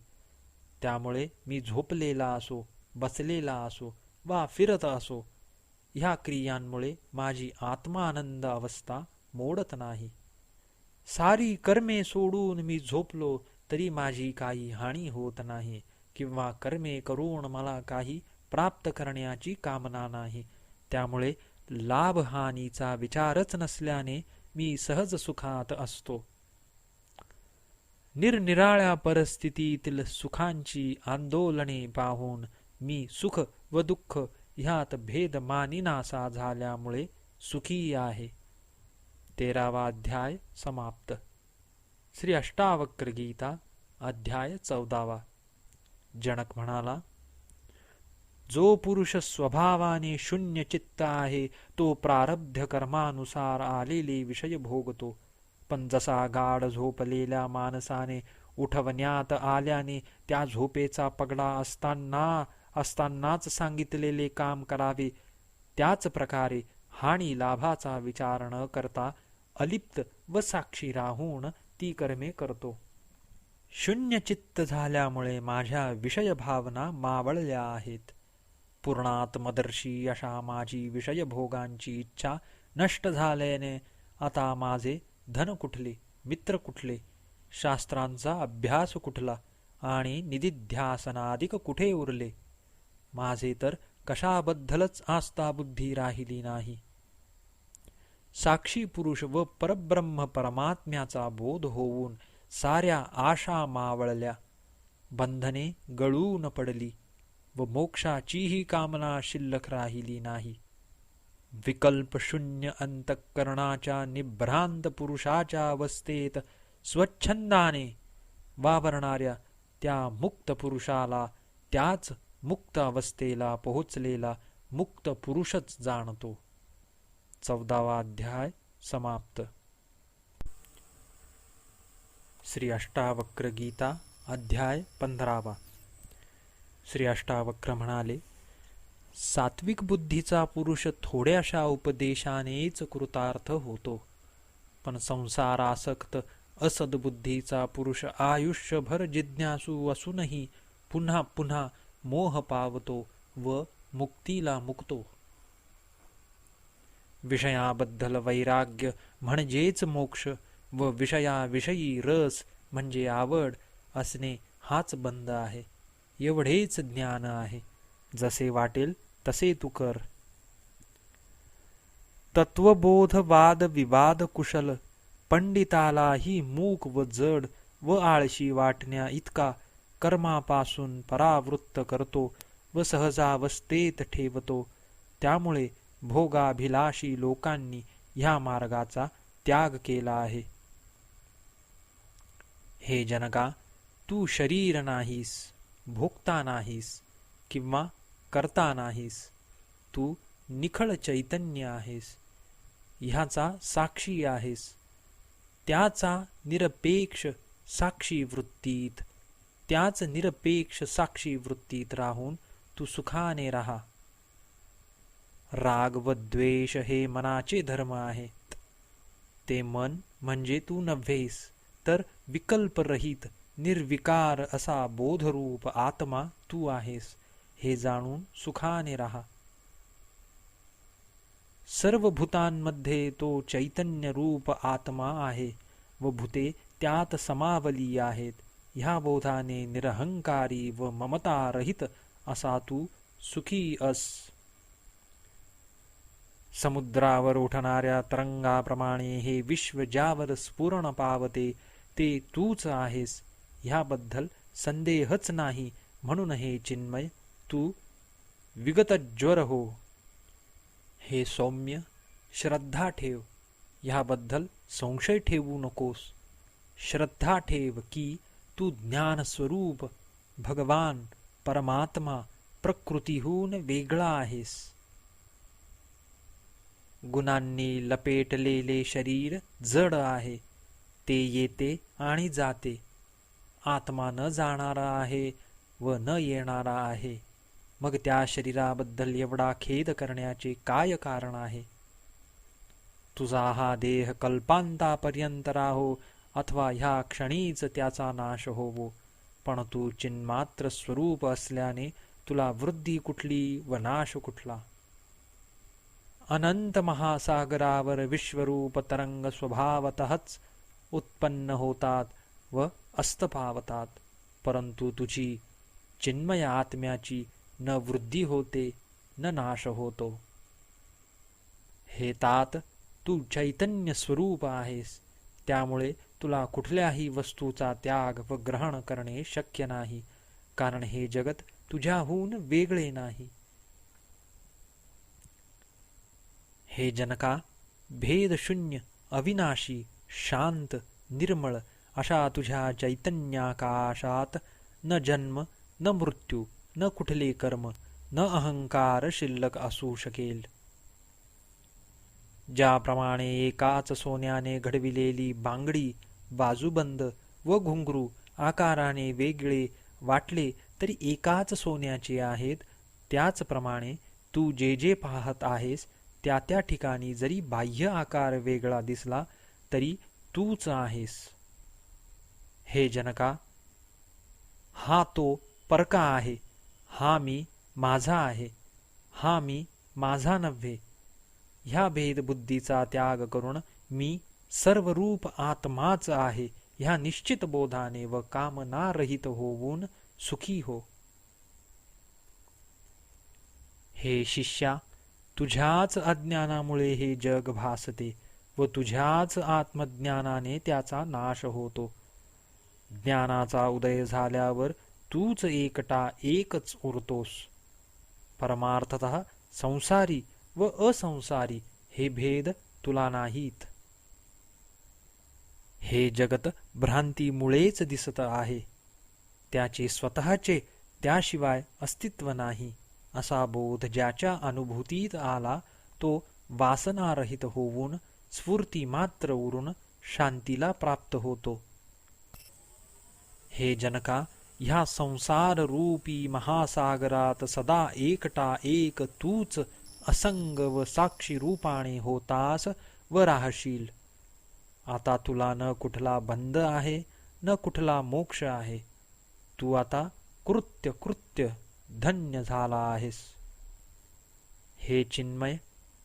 त्यामुळे मी झोपलेला असो, बसलेला असो वा फिरत असो, ह्या क्रियांमुळे माझी आत्मानंद अवस्था मोडत नाही. सारी कर्मे सोडून मी झोपलो तरी माझी काही हानी होत नाही किंवा कर्मे करून मला काही प्राप्त करण्याची कामना नाही. त्यामुळे लाभहानीचा विचारच नसल्याने मी सहज सुखात असतो. निरनिराळ्या परिस्थितीतील सुखांची आंदोलने पाहून मी सुख व दुःख ह्यात भेद मानिनासा झाल्यामुळे सुखी आहे. 13वा अध्याय समाप्त. श्री अष्टावक्र गीता अध्याय 14. जनक म्हणाला, जो पुरुष स्वभावाने शून्य चित्त आहे तो प्रारब्ध कर्मानुसार आलेले विषय भोगतो. पण जसा गाढ झोपलेल्या माणसाने उठवण्यात आल्याने त्या झोपेचा पगडा असतानाच सांगितलेले काम करावे, त्याच प्रकारे हानी लाभाचा विचार न करता अलिप्त व साक्षी राहून ती कर्मे करतो. शून्य चित्त झाल्यामुळे माझ्या विषयभावना मावळल्या आहेत. पूर्णात्मदर्शी अशा माझी विषयभोगांची इच्छा नष्ट झाल्याने आता माझे धन कुठले, मित्र कुठले, शास्त्रांचा अभ्यास कुठला आणि निदिध्यासनादिक कुठे उरले. माझे तर कशाबद्दलच आस्था बुद्धी राहिली नाही. साक्षी पुरुष व परब्रह्म परमात्म्याचा बोध होऊन साऱ्या आशा मावळल्या, बंधने गळून पडली व मोक्षाचीही कामना शिल्लक राहिली नाही. विकल्पशून्य अंतःकरणाच्या निभ्रांत पुरुषाच्या अवस्थेत स्वच्छंदाने वावरणाऱ्या त्या मुक्त पुरुषाला त्याच मुक्त अवस्थेला पोहोचलेला मुक्त पुरुषच जाणतो. 14वा अध्याय समाप्त. श्री अष्टावक्र गीता अध्याय 15. श्री अष्टावक्र म्हणाले, सात्विक बुद्धीचा पुरुष थोड्याशा उपदेशानेच कृतार्थ होतो, पण संसारासक्त असद्बुद्धीचा पुरुष आयुष्यभर जिज्ञासू असूनही पुन्हा पुन्हा मोह पावतो व मुक्तीला मुक्तो. विषयाबद्दल वैराग्य म्हणजेच मोक्ष व विषयाविषयी रस म्हणजे आवड असणे हाच बंध आहे. एवढेच ज्ञान आहे. जसे वाटेल तसे तू कर. तत्वबोध वाद विवाद कुशल पंडितालाही मूक व जड व आळशी वाटण्या इतका कर्मापासून परावृत्त करतो व सहजावस्थेत ठेवतो. त्यामुळे भोगाभिलाषी लोकांनी ह्या मार्गाचा त्याग केला आहे. हे जनका, तू शरीर नाहीस, भोगता नाहीस किंवा करता नाहीस. तू निखळ चैतन्य आहेस, ह्याचा साक्षी आहेस. त्याच निरपेक्ष साक्षी वृत्तीत राहून तू सुखाने राहा. राग व द्वेष हे मनाचे धर्म आहेत. ते मन म्हणजे तू नव्हेस, तर विकल्परहित निर्विकार असा बोधरूप आत्मा तू आहेस, हे जाणून सुखाने राहा. सर्व भूतांमध्ये तो चैतन्य रूप आत्मा आहे व भूते त्यात समावली आहेत. ह्या बोधाने निरहंकारी व ममतारहित असा तू सुखी अस. समुद्रावर उठणाऱ्या तरंगाप्रमाणे हे विश्व ज्यावर स्फुरण पावते ते तूच आहेस ह्याबद्दल संदेहच नाही. म्हणून हे चिन्मय तू विगतज्वर हो. हे सौम्य, श्रद्धा ठेव, ह्याबद्दल संशय ठेवू नकोस. श्रद्धा ठेव की तू ज्ञानस्वरूप भगवान परमात्मा प्रकृतीहून वेगळा आहेस. गुणांनी लपेटलेले शरीर जड आहे, ते येते आणि जाते. आत्मा न जाणारा आहे व न येणारा आहे. मग त्या शरीराबद्दल एवढा खेद करण्याचे काय कारण आहे? तुझा हा देह कल्पांतापर्यंत राहो अथवा ह्या क्षणीच त्याचा नाश होवो, पण तू चिन्मात्र स्वरूप असल्याने तुला वृद्धी कुठली व नाश कुठला? अनंत महासागरावर विश्वरूप तरंग स्वभावतःच उत्पन्न होतात व अस्त पावतात, परंतु तुझी चिन्मय आत्म्याची न वृद्धी होते न नाश होतो. हे तात, तू चैतन्य स्वरूप आहेस, त्यामुळे तुला कुठल्याही वस्तूचा त्याग व ग्रहण करणे शक्य नाही, कारण हे जगत तुझ्याहून वेगळे नाही. हे जनका, भेदशून्य, अविनाशी, शांत, निर्मळ अशा तुझ्या चैतन्याकाशात न जन्म, न मृत्यू, न कुठले कर्म, न अहंकार शिल्लक असू शकेल. ज्याप्रमाणे एकाच सोन्याने घडविलेली बांगडी, बाजूबंद व घुंगरू आकाराने वेगळे वाटले तरी एकाच सोन्याचे आहेत, त्याचप्रमाणे तू जे जे पाहत आहेस त्या त्या ठिकाणी जरी बाह्य आकार वेगळा दिसला तरी तूच आहेस. हे जनका, हा तो परका आहे, हा मी माझा आहे, हा मी माझा नव्हे, ह्या भेदबुद्धीचा त्याग करून मी सर्वरूप आत्माच आहे ह्या निश्चित बोधाने व कामनारहित होऊन सुखी हो. हे शिष्या, तुझ्याच अज्ञानामुळे हे जग भासते व तुझ्याच आत्मज्ञानाने त्याचा नाश होतो. ज्ञानाचा उदय झाल्यावर तूच एकटा एकच उरतोस. परमार्थतः संसारी व असंसारी हे भेद तुला नाहीत. हे जगत भ्रांतीमुळेच दिसत आहे, त्याचे स्वतःचे त्याशिवाय अस्तित्व नाही असा बोध ज्याच्या अनुभूतीत आला तो वासनारहित होऊन स्फूर्ती मात्र उरून शांतीला प्राप्त होतो. हे जनका, ह्या संसार रूपी महासागरात सदा एकटा एक तूच असंग व साक्षी रूपाने होतास व राहशील. आता तुला न कुठला बंध आहे न कुठला मोक्ष आहे. तू आता कृत्य धन्य झाला आहेस. हे चिन्मय,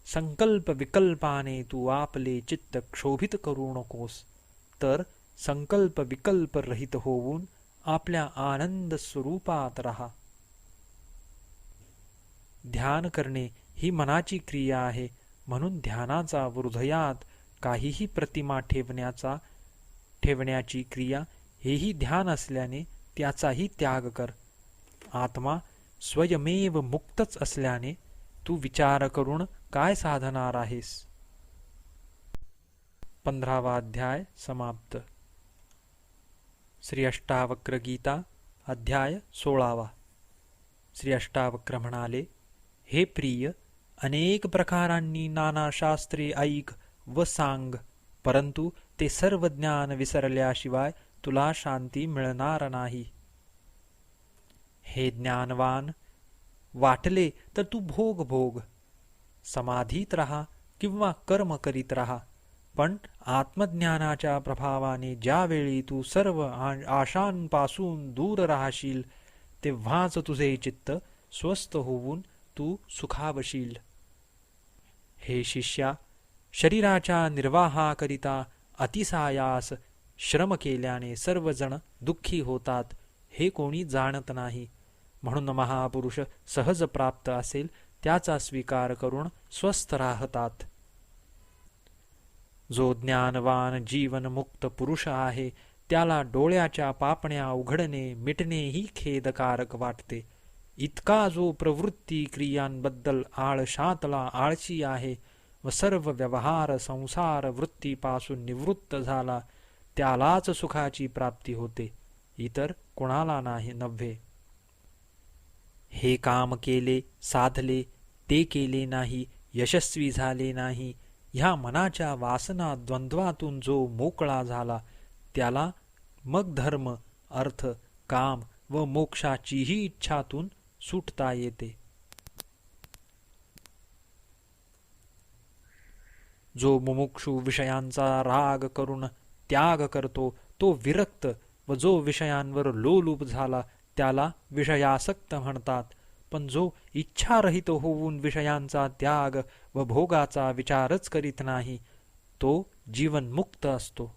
संकल्प विकल्पाने तू आपले चित्त क्षोभित करू नकोस, तर संकल्प विकल्प रहित होऊन आपल्या आनंद स्वरूपात रहा. ध्यान करणे ही मनाची क्रिया आहे, म्हणून ध्यानाचा हृदयात काहीही प्रतिमा ठेवण्याची क्रिया हेही ध्यान असल्याने त्याचाही त्याग कर. आत्मा स्वयमेव मुक्तच असल्याने तू विचार करून काय साधणार आहेस? 15वा अध्याय समाप्त. श्री अष्टावक्र गीता अध्याय 16वा. श्री अष्टावक्र म्हणाले, हे प्रिय, अनेक प्रकारांनी नाना शास्त्रे ऐक व सांग, परंतु ते सर्व ज्ञान विसरल्याशिवाय तुला शांती मिळणार नाही. हे ज्ञानवान, वाटले तर तू भोग, समाधीत राहा किंवा कर्म करीत राहा, पण आत्मज्ञानाच्या प्रभावाने ज्यावेळी तू सर्व आशांपासून दूर राहशील तेव्हाच तुझे चित्त स्वस्थ होऊन तू सुखावशील. हे शिष्या, शरीराच्या निर्वाहाकरिता अतिसायास श्रम केल्याने सर्वजण दुःखी होतात, हे कोणी जाणत नाही. म्हणून महापुरुष सहज प्राप्त असेल त्याचा स्वीकार करून स्वस्थ राहतात. जो ज्ञानवान जीवनमुक्त पुरुष आहे त्याला डोळ्याच्या पापण्या उघडणे मिटणेही खेदकारक वाटते. इतका जो प्रवृत्ती क्रियांबद्दल आळशातला आळशी आहे व सर्व व्यवहार संसार वृत्तीपासून निवृत्त झाला, त्यालाच सुखाची प्राप्ती होते, इतर कोणाला नाही नव्हे. हे काम केले, साधले, ते केले नाही, यशस्वी झाले नाही, ह्या मनाच्या वासना द्वंद्वातून जो मोकळा झाला, त्याला मग धर्म, अर्थ, काम व मोक्षाचीही इच्छातून सुटता येते. जो मुमुक्षू विषयांचा राग करून त्याग करतो तो विरक्त, व जो विषयांवर लोलूप झाला त्याला विषयासक्त म्हणतात. पण जो इच्छारहित होऊन विषयांचा त्याग व भोगाचा विचारच करीत नाही, तो जीवनमुक्त असतो.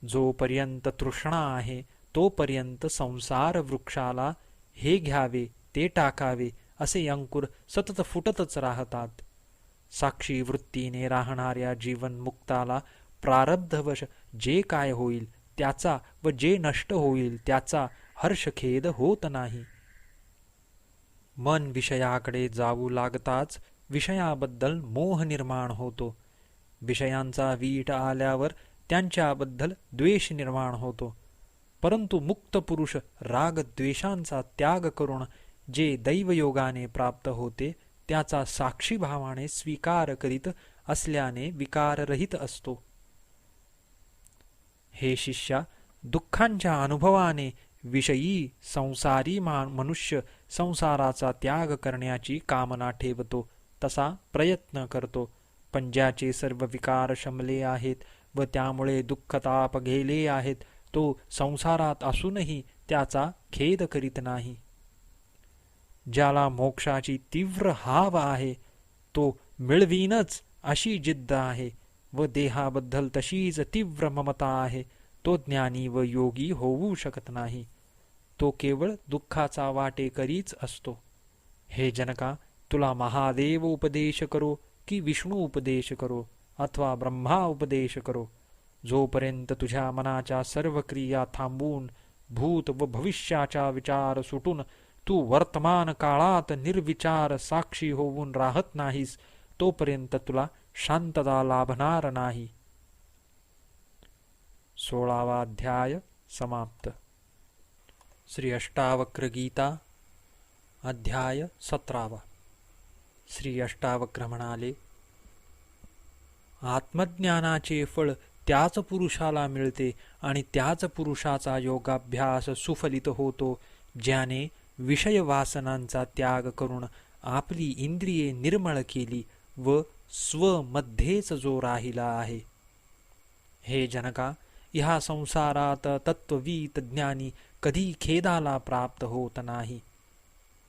जोपर्यंत तृष्णा आहे तोपर्यंत संसार वृक्षाला हे घ्यावे ते टाकावे असे अंकुर सतत फुटतच राहतात. साक्षी वृत्तीने राहणाऱ्या जीवनमुक्ताला प्रारब्धवश जे काय होईल त्याचा व जे नष्ट होईल त्याचा हर्षखेद होत नाही. मन विषयाकडे जाऊ लागताच विषयाबद्दल मोह निर्माण होतो. विषयांचा वीट आल्यावर त्यांच्याबद्दल द्वेष निर्माण होतो. परंतु मुक्त पुरुष रागद्वेषांचा त्याग करून जे दैवयोगाने प्राप्त होते त्याचा साक्षीभावाने स्वीकार करीत असल्याने विकाररहित असतो. हे शिष्या, दुःखांच्या अनुभवाने विषयी संसारी मनुष्य संसाराचा त्याग करण्याची कामना ठेवतो, तसा प्रयत्न करतो. पण ज्याचे सर्व विकार शमले आहेत व त्यामुळे दुःखताप गेले आहेत, तो संसारात असूनही त्याचा खेद करीत नाही. ज्याला मोक्षाची तीव्र हाव आहे, तो मिळवीनच अशी जिद्द आहे व देहाबद्दल तशीच तीव्र ममता आहे, तो ज्ञानी व योगी होऊ शकत नाही. तो केवळ दुःखाचा वाटेकरीच असतो. हे जनका, तुला महादेव उपदेश करो की विष्णू उपदेश करो अथवा ब्रह्मा उपदेश करो, जोपर्यंत तुझ्या मनाच्या सर्व क्रिया थांबून भूत व भविष्याचा विचार सुटून तू वर्तमान काळात निर्विचार साक्षी होऊन राहत नाहीस, तोपर्यंत तुला शांतता लाभणार नाही. 16वा अध्याय समाप्त. श्री अष्टावक्र गीता अध्याय 17. श्री अष्टावक्र म्हणाले, आत्मज्ञानाचे फळ त्याच पुरुषाला मिळते आणि त्याच पुरुषाचा योगाभ्यास सुफलित होतो ज्याने विषय वासनांचा त्याग करून आपली इंद्रिये निर्मळ केली व स्वमध्येच जो राहिला आहे. हे जनका, ह्या संसारात तत्ववीत ज्ञानी कधी खेदाला प्राप्त होत नाही,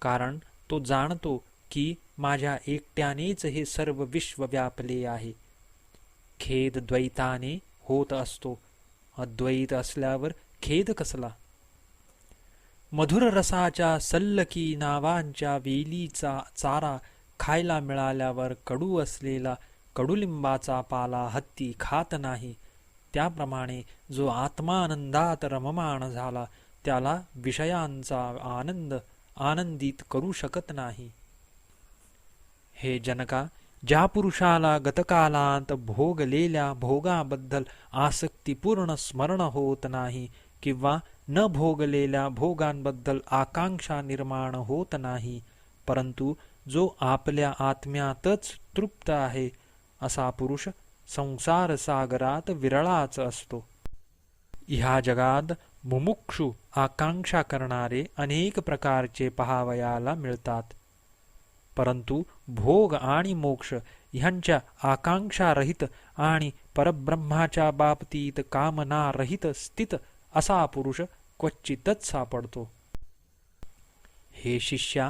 कारण तो जाणतो की माझ्या एकट्यानेच हे सर्व विश्व व्यापले आहे. खेद द्वैताने होत असतो, अद्वैत असल्यावर खेद कसला. मधुर रसाच्या सल्लकी नावांच्या वेलीचा चारा खायला मिळाल्यावर कडू असलेला कडुलिंबाचा पाला हत्ती खात नाही, त्याप्रमाणे जो आत्मानंदात रममाण झाला त्याला विषयांचा आनंद आनंदित करू शकत नाही. हे जनका, ज्या पुरुषाला गतकालांत भोगलेल्या भोगाबद्दल आसक्तीपूर्ण स्मरण होत नाही किंवा न भोगलेल्या भोगांबद्दल आकांक्षा निर्माण होत नाही, परंतु जो आपल्या आत्म्यातच तृप्त आहे, असा पुरुष संसार सागरात विरळाच असतो. ह्या जगात मुमुक्षु आकांक्षा करणारे अनेक प्रकारचे पहावयाला मिळतात, परंतु भोग आणि मोक्ष ह्यांच्या आकांक्षारहित आणि परब्रह्माच्या बाबतीत कामनारहित स्थित असा पुरुष क्वचितच सापडतो. हे शिष्या,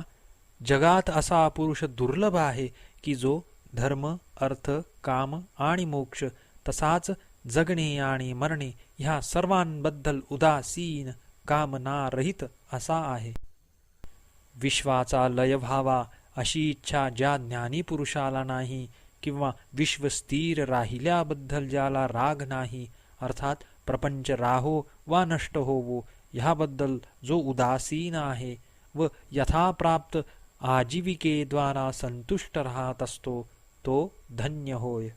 जगात असा पुरुष दुर्लभ आहे की जो धर्म, अर्थ, काम आणि मोक्ष तसाच जगणे आणि मरणे ह्या सर्वांबद्दल उदासीन कामनारहित असा आहे. विश्वाचा लय व्हावा अशी इच्छा ज्या ज्ञानी पुरुषाला नाही किंवा विश्व स्थिर राहिल्याबद्दल ज्याला राग नाही, अर्थात प्रपंच राहो वा नष्ट होवो ह्याबद्दल जो उदासीन आहे व यथाप्राप्त आजीविकेद्वारा संतुष्ट राहत असतो तो धन्य होय.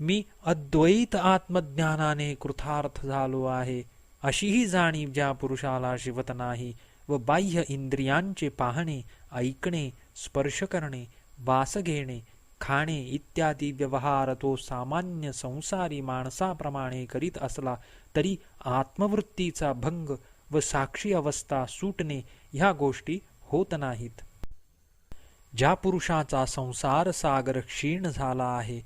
मी अद्वैत आत्मज्ञानाने कृतार्थ झालो आहे अशीही जाणीव ज्या पुरुषाला शिवत नाही व बाह्य इंद्रियांचे पाहणे, ऐकणे, स्पर्श करणे, वास घेणे, खाणे इत्यादी व्यवहार तो सामान्य संसारी माणसाप्रमाणे करीत असला तरी आत्मवृत्तीचा भंग व साक्षी अवस्था सुटणे ह्या गोष्टी होत नाहीत. ज्या पुरुषाचा संसार सागर क्षीण झाला आहे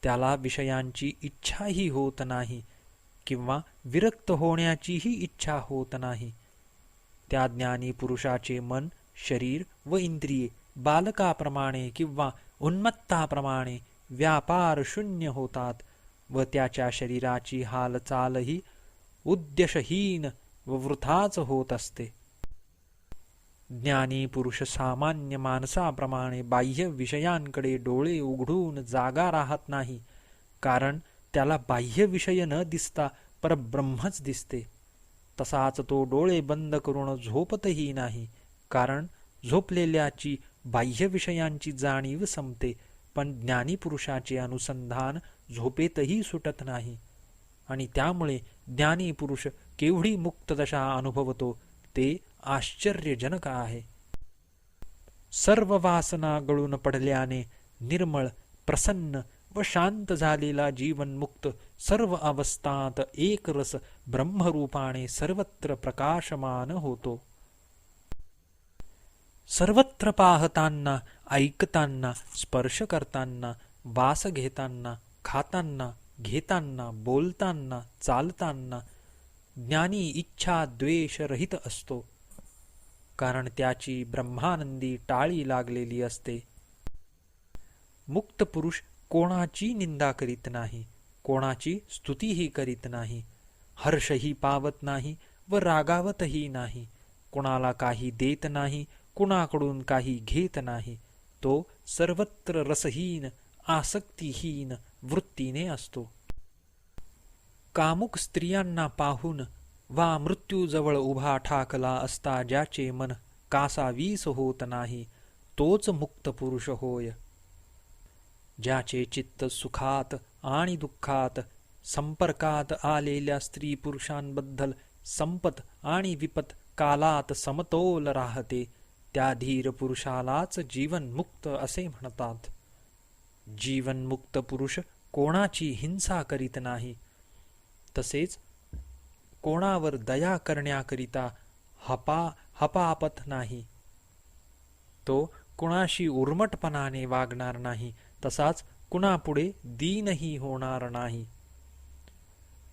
त्याला विषयांची इच्छाही होत नाही किंवा विरक्त होण्याचीही इच्छा होत नाही. त्या ज्ञानी पुरुषाचे मन, शरीर व इंद्रिये बालकाप्रमाणे किंवा उन्मत्ताप्रमाणे व्यापार शून्य होतात व त्याच्या शरीराची हालचालही उद्देशहीन व वृथाच होत असते. ज्ञानी पुरुष सामान्य माणसाप्रमाणे बाह्य विषयांकडे डोळे उघडून जागा राहत नाही, कारण त्याला बाह्य विषय न दिसता परब्रह्मच दिसते. तसाच तो डोळे बंद करून झोपतही नाही, कारण झोपलेल्याची बाह्य विषयांची जाणीव संपते, पण ज्ञानी पुरुषाचे अनुसंधान झोपेतही सुटत नाही आणि त्यामुळे ज्ञानी पुरुष केवढी मुक्तदशा अनुभवतो ते आश्चर्यजनक आहे. सर्व वासना गळून पडल्याने निर्मळ, प्रसन्न व शांत झालेला जीवनमुक्त सर्व अवस्थांत एकरस ब्रह्मरूपाने सर्वत्र प्रकाशमान होतो. सर्वत्र पाहताना, ऐकताना, स्पर्श करताना, वास घेताना, खाताना, घेताना, बोलताना, चालताना ज्ञानी इच्छा द्वेष रहित असतो, कारण त्याची ब्रह्मानंदी टाळी लागलेली असते. मुक्त पुरुष कोणाची निंदा करीत नाही, कोणाची स्तुतीही करीत नाही, हर्षही पावत नाही व रागावतही नाही, कुणाला काही देत नाही, कुणाकडून काही घेत नाही. तो सर्वत्र रसहीन, आसक्तिहीन वृत्तीने असतो. कामुक स्त्रियांना पाहून वा मृत्यूजवळ उभा ठाकला असता ज्याचे मन कासावीस होत नाही तोच मुक्त पुरुष होय. ज्याचे चित्त सुखात आणि दुःखात संपर्कात आलेल्या स्त्री पुरुषांबद्दल संपत आणि विपत कालात समतोल राहते त्या धीर पुरुषालाच जीवनमुक्त असे म्हणतात. जीवनमुक्त पुरुष कोणाची हिंसा करीत नाही, तसेच कोणावर दया करण्याकरिता हपापत नाही. तो कुणाशी उर्मटपणाने वागणार नाही, तसाच कुणापुढे दीनही होणार नाही.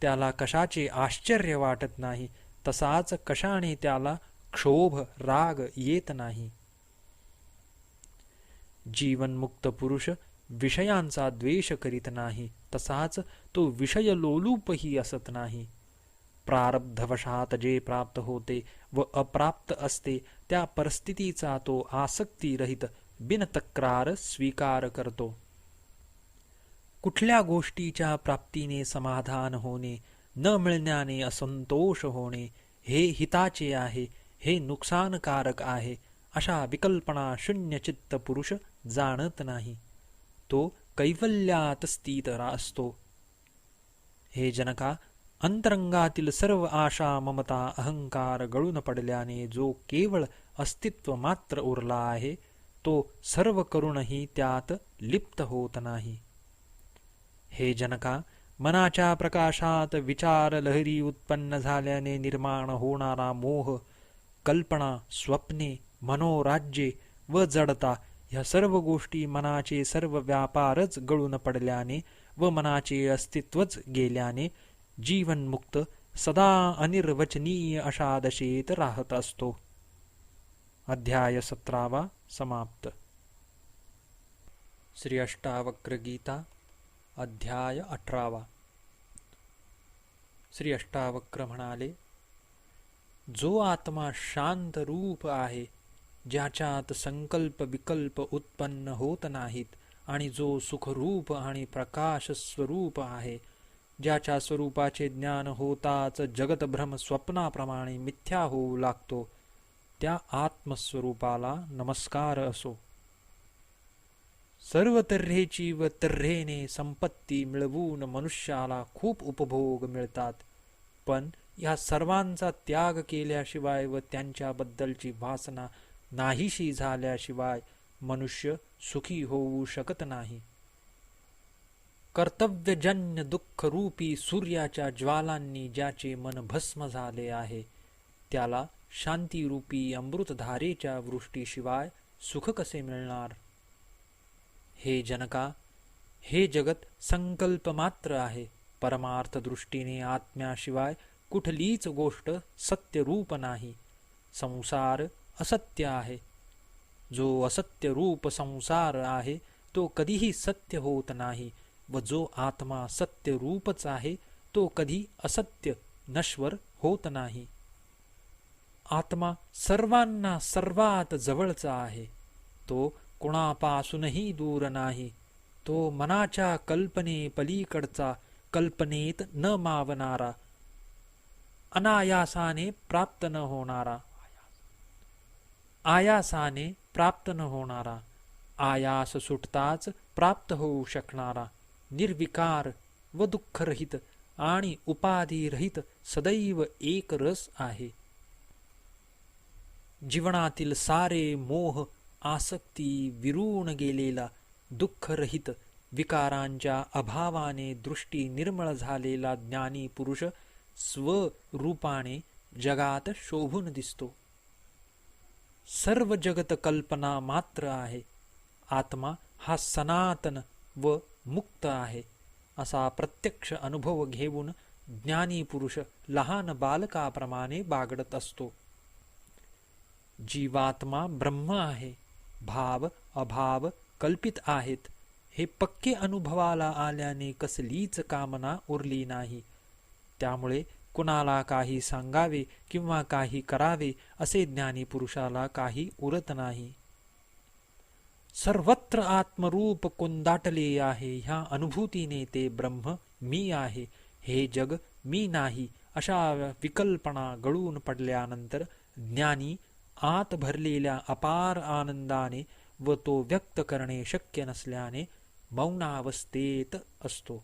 त्याला कशाचे आश्चर्य वाटत नाही, तसाच कशाने त्याला क्षोभ राग येत नाही. जीवनमुक्त पुरुष विषयांचा द्वेष करीत नाही, तसाच तो विषयलोलूपही असत नाही. प्रारब्धवशात जे प्राप्त होते व अप्राप्त असते त्या परिस्थितीचा तो आसक्तीरहित बिनतक्रार स्वीकार करतो. कुठल्या गोष्टीच्या प्राप्तीने समाधान होणे, न मिळण्याने असंतोष होणे हे हिताचे आहे, हे नुकसानकारक आहे, अशा विकल्पना शून्यचित्त पुरुष जाणत नाही. तो कैवल्यात स्थित असतो. हे जनका, अंतरंगातील सर्व आशा ममता अहंकार गळून पडल्याने जो केवळ अस्तित्व मात्र उरला आहे तो सर्व करूनही त्यात लिप्त होत नाही. हे जनका, मनाच्या प्रकाशात विचार लहरी उत्पन्न झाल्याने निर्माण होणारा मोह, कल्पना, स्वप्ने, मनोराज्ये व जडता ह्या सर्व गोष्टी मनाचे सर्व व्यापारच गळून पडल्याने व मनाचे अस्तित्वच गेल्याने जीवनमुक्त सदा अनिर्वचनीय अशा दशेत राहत असतो. अध्याय 17 समाप्त. श्री अष्टावक्र गीता अध्याय 18. श्री अष्टावक्र म्हणाले, जो आत्मा शांत रूप आहे, ज्याच्यात संकल्प विकल्प उत्पन्न होत नाहीत आणि जो सुखरूप आणि प्रकाश स्वरूप आहे, ज्याच्या स्वरूपाचे ज्ञान होताच जगत भ्रम स्वप्नाप्रमाणे मिथ्या होऊ लागतो, त्या आत्मस्वरूपाला नमस्कार असो. सर्व तऱ्हेची व तऱ्हेने संपत्ती मिळवून मनुष्याला खूप उपभोग मिळतात, पण या सर्वांचा त्याग केल्याशिवाय व त्यांच्याबद्दलची वासना नाहीशी झाल्याशिवाय मनुष्य सुखी होऊ शकत नाही. कर्तव्यजन्य दुःखरूपी सूर्याच्या ज्वालांनी ज्याचे मन भस्म झाले आहे, त्याला शांतीरूपी अमृतधारेच्या वृष्टीशिवाय सुख कसे मिळणार? हे जनका, हे जगत संकल्प मात्र आहे. परमार्थ दृष्टीने आत्म्याशिवाय कुठलीच गोष्ट सत्यरूप नाही. संसार असत्य आहे. जो असत्य रूप संसार आहे तो कधीही सत्य होत नाही, व जो आत्मा सत्य रूपच आहे तो कधी असत्य नश्वर होत नाही. आत्मा सर्वांना सर्वात जवळचा आहे. तो कुणापासूनही दूर नाही. तो मनाच्या कल्पने पलीकडचा, कल्पनेत न मावणारा, अनायासाने प्राप्त न होणारा, आयासाने प्राप्त न होणारा, आयास सुटताच प्राप्त होऊ शकणारा, निर्विकार व दुःखरहित आणि उपाधिरहित सदैव एक रस आहे. जीवनातील सारे मोह आसक्ती विरून गेलेला, दुःखरहित, विकारांच्या अभावाने दृष्टी निर्मळ झालेला ज्ञानी पुरुष स्वरूपाने जगात शोभून दिसतो. सर्व जगत कल्पना मात्र आहे. आत्मा हा सनातन व मुक्त आहे, असा प्रत्यक्ष अनुभव घेऊन ज्ञानी पुरुष लहान बालकाप्रमाणे बागडत असतो. जीवात्मा ब्रह्म आहे. भाव अभाव कल्पित आहेत, हे पक्के अनुभवाला आल्याने कसलीच कामना उरली नाही. त्यामुळे कुणाला काही सांगावे किंवा काही करावे असे ज्ञानी पुरुषाला काही उरत नाही. सर्वत्र आत्मरूप कोंदाटले आहे. ह्या अनुभूतीने ते ब्रह्म मी आहे, हे जग मी नाही, अशा विकल्पना गळून पडल्यानंतर ज्ञानी आत भरलेल्या अपार आनंदाने व तो व्यक्त करणे शक्य नसल्याने मौनावस्थेत असतो.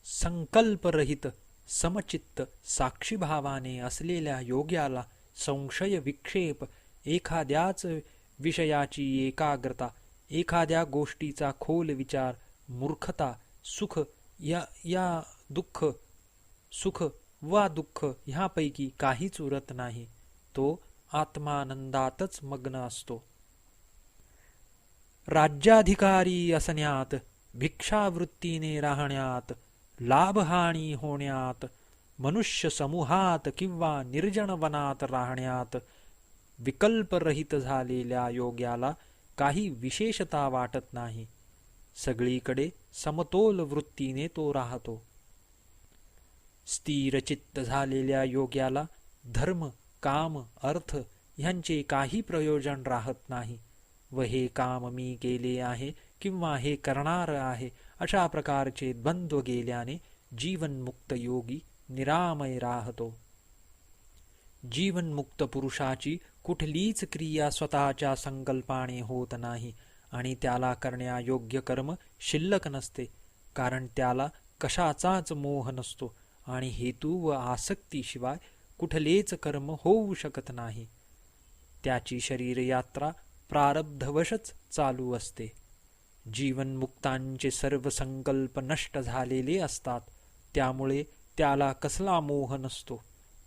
संकल्परहित समचित्त साक्षीभावाने असलेल्या योग्याला संशय विक्षेप, एखाद्याच विषयाची एकाग्रता, एखाद्या गोष्टीचा खोल विचार, मूर्खता, सुख या दुःख, सुख वा दुःख ह्यापैकी काहीच उरत नाही. तो आत्मानंदातच मग्न असतो. राज्याधिकारी असण्यात, भिक्षावृत्तीने राहण्यात, लाभहानी होण्यात, मनुष्य समूहात किंवा निर्जन वनात राहण्यात विकल्परहित झालेल्या योग्याला काही विशेषता वाटत नाही. सगळीकडे समतोल वृत्तीने तो राहतो. स्थिरचित्त झालेल्या योग्याला धर्म, काम, अर्थ ह्यांचे काही प्रयोजन राहत नाही, व हे काम मी केले आहे किंवा हे करणार आहे अशा प्रकारचे द्वंद्व गेल्याने जीवनमुक्त योगी निरामय राहतो. जीवनमुक्त पुरुषाची कुठलीच क्रिया स्वतःच्या संकल्पाने होत नाही आणि त्याला करण्यायोग्य कर्म शिल्लक नसते, कारण त्याला कशाचाच मोह नसतो आणि हेतू व आसक्तीशिवाय कुठलेच कर्म होऊ शकत नाही. त्याची शरीरयात्रा प्रारब्धवशच चालू असते. जीवनमुक्तांचे सर्व संकल्प नष्ट झालेले असतात, त्यामुळे त्याला कसला मोह नसतो.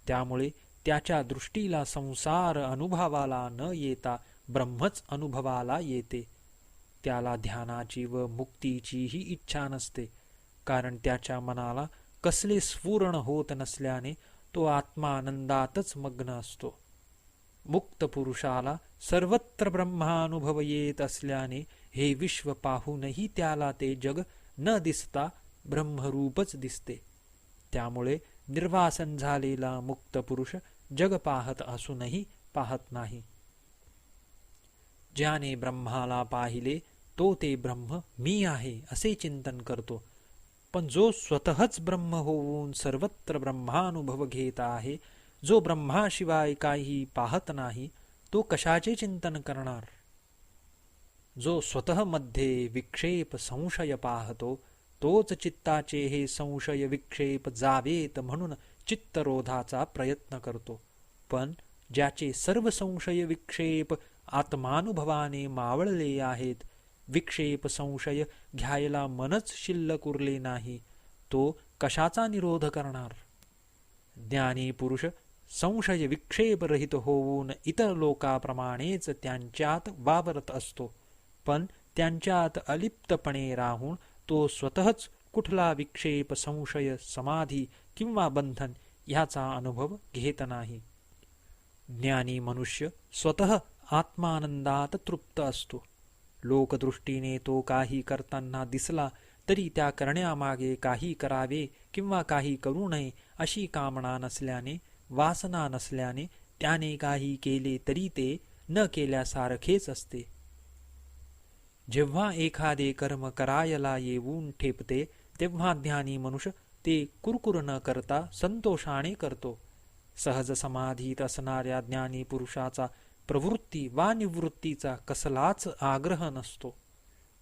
त्यामुळे त्याच्या दृष्टीला संसार अनुभवाला न येता ब्रह्मच अनुभवाला येते. त्याला ध्यानाची व मुक्तीचीही इच्छा नसते, कारण त्याच्या मनाला कसले स्फुरण होत नसल्याने तो आत्मानंदातच मग्न असतो. मुक्त पुरुषाला सर्वत्र ब्रह्मानुभव येत असल्याने हे विश्व पाहूनही त्याला ते जग न दिसता ब्रह्मरूपच दिसते. त्यामुळे निर्वासन झालेला मुक्त पुरुष जग पाहत असूनही पाहत नाही. ज्याने ब्रह्माला पाहिले तो ते ब्रह्म मी आहे असे चिंतन करतो. पण जो स्वतःच ब्रह्म होऊन सर्वत्र ब्रह्मानुभव घेत आहे, जो ब्रह्माशिवाय काही पाहत नाही, तो कशाचे चिंतन करणार? जो स्वतः मध्ये विक्षेप संशय पाहतो, तोच चित्ताचे हे संशय विक्षेप जावेत म्हणून चित्तरोधाचा प्रयत्न करतो. पण ज्याचे सर्व संशय विक्षेप आत्मानुभवाने मावळले आहेत, विक्षेप संशय घ्यायला मनच शिल्लक उरले नाही, तो कशाचा निरोध करणार? ज्ञानी पुरुष संशय विक्षेपरहित होऊन इतर लोकाप्रमाणेच त्यांच्यात वावरत असतो, पण त्यांच्यात अलिप्तपणे राहून तो स्वतःच कुठला विक्षेप संशय समाधी किंवा बंधन ह्याचा अनुभव घेत नाही. ज्ञानी मनुष्य स्वतः आत्मानंदात तृप्त असतो. लोकदृष्टीने तो काही करताना दिसला तरी त्या करण्यामागे काही करावे किंवा काही करू नये अशी कामना नसल्याने, वासना नसल्याने त्याने काही केले तरी ते न केल्यासारखेच असते. जेव्हा एखादे कर्म करायला येऊन ठेपते, तेव्हा ज्ञानी मनुष्य ते कुरकुर न करता संतोषाने करतो. सहज समाधीत असणाऱ्या ज्ञानी पुरुषाचा प्रवृत्ती वा निवृत्तीचा कसलाच आग्रह नसतो.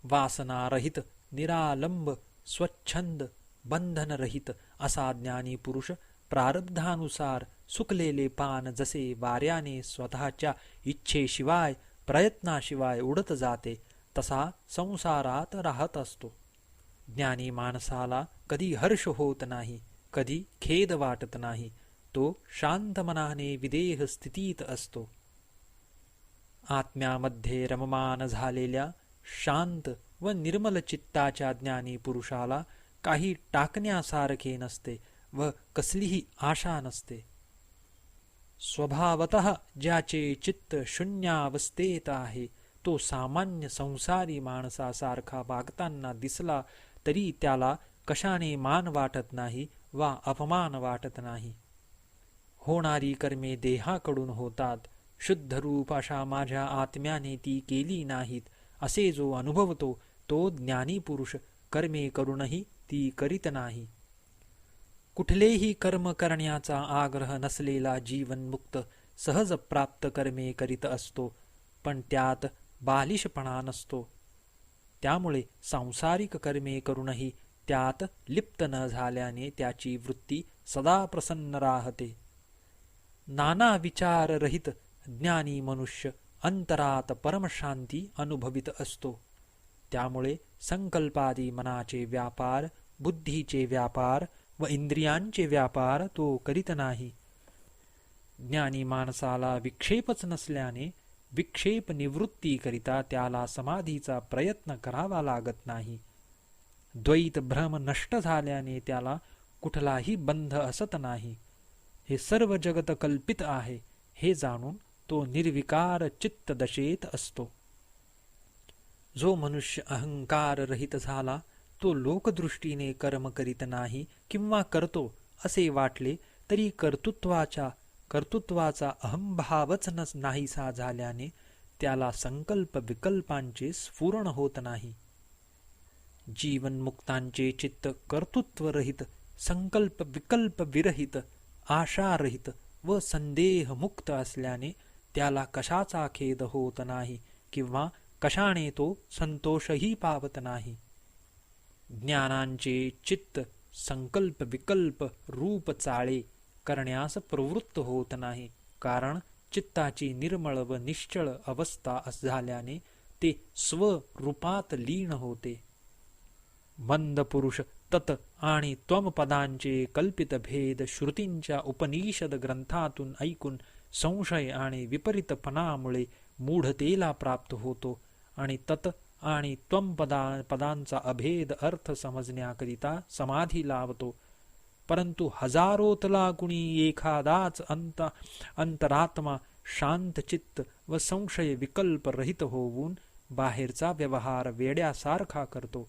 वासनारहित, निरालंब, स्वच्छंद, बंधनरहित असा ज्ञानी पुरुष प्रारब्धानुसार सुकलेले पान जसे वाऱ्याने स्वतःच्या इच्छेशिवाय प्रयत्नाशिवाय उडत जाते, तसा संसारात राहत असतो. ज्ञानी माणसाला कधी हर्ष होत नाही, कधी खेद वाटत नाही. तो शांत मनाने विदेह स्थितीत असतो. आत्म्यामध्ये रममान झालेल्या शांत व निर्मल चित्ताच्या ज्ञानी पुरुषाला काही टाकण्यासारखे नसते व कसलीही आशा नसते. स्वभावतः ज्याचे चित्त शून्यावस्थेत आहे, तो सामान्य संसारी माणसासारखा वागताना दिसला तरी त्याला कशाने मान वाटत नाही वा अपमान वाटत नाही. होणारी कर्मे देहाकडून होतात, शुद्ध रूप अशा माझ्या आत्म्याने ती केली नाहीत असे जो अनुभवतो, तो ज्ञानी पुरुष कर्मे करूनही ती करीत नाही. कुठलेही कर्म करण्याचा आग्रह नसलेला जीवनमुक्त सहज प्राप्त कर्मे करीत असतो, पण त्यात बालिशपणा नसतो. त्यामुळे सांसारिक कर्मे करूनही त्यात लिप्त न झाल्याने त्याची वृत्ती सदा प्रसन्न राहते. नाना विचाररहित ज्ञानी मनुष्य अंतरात परमशांती अनुभवित असतो. त्यामुळे संकल्पादी मनाचे व्यापार, बुद्धीचे व्यापार व इंद्रियांचे व्यापार तो करीत नाही. ज्ञानी माणसाला विक्षेपच नसल्याने विक्षेप निवृत्तीकरिता त्याला समाधीचा प्रयत्न करावा लागत नाही. द्वैत भ्रम नष्ट झाल्याने त्याला कुठलाही बंध असत नाही. हे सर्व जगत कल्पित आहे हे जाणून तो निर्विकार चित्त दशेत असतो. जो मनुष्य अहंकार रहित झाला, तो लोकदृष्टीने कर्म करीत नाही किंवा करतो असे वाटले तरी कर्तृत्वाचा अहंभावच नाहीसा झाल्याने त्याला संकल्प विकल्पांचे स्फुरण होत नाही. जीवनमुक्तांचे चित्त कर्तृत्वरहित, संकल्प विकल्प विरहित, आशारहित व संदेहमुक्त असल्याने त्याला कशाचा खेद होत नाही किंवा कशाने तो संतोषही पावत नाही. ज्ञानांचे चित्त संकल्प विकल्प रूप चाळे करण्यास प्रवृत्त होत नाही, कारण चित्ताची निर्मळ व निश्चळ अवस्था झाल्याने ते स्वरूपात लीन होते. मंद पुरुष तत आणि त्वम पदांचे कल्पित भेद श्रुतींच्या उपनिषद ग्रंथातून ऐकून संशय आणि विपरीतपणामुळे मूढतेला प्राप्त होतो आणि तत आणि त्वम पदांचा अभेद अर्थ समजण्याकरिता समाधी लावतो. परंतु हजारोतला कुणी एखादाच अंतरात्मा शांतचित्त व संशय विकल्प रहित होऊन बाहेरचा व्यवहार वेड्यासारखा करतो.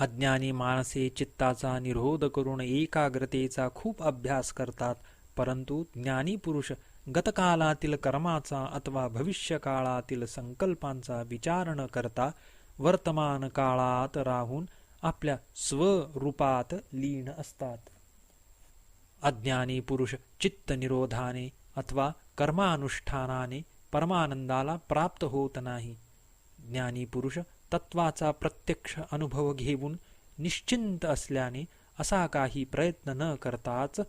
अज्ञानी माणसे चित्ताचा निरोध करून एकाग्रतेचा खूप अभ्यास करतात, परंतु ज्ञानी पुरुष गतकालातील कर्माचा अथवा भविष्यकाळातील संकल्पांचा विचार न करता वर्तमान काळात राहून आपल्या स्वरूपात लीन असतात. अज्ञानी पुरुष चित्त निरोधाने अथवा कर्मानुष्ठानाने परमानंदाला प्राप्त होत नाही. ज्ञानी पुरुष तत्वाचा प्रत्यक्ष अनुभव घेऊन निश्चिंत असल्याने असा काही प्रयत्न न करताच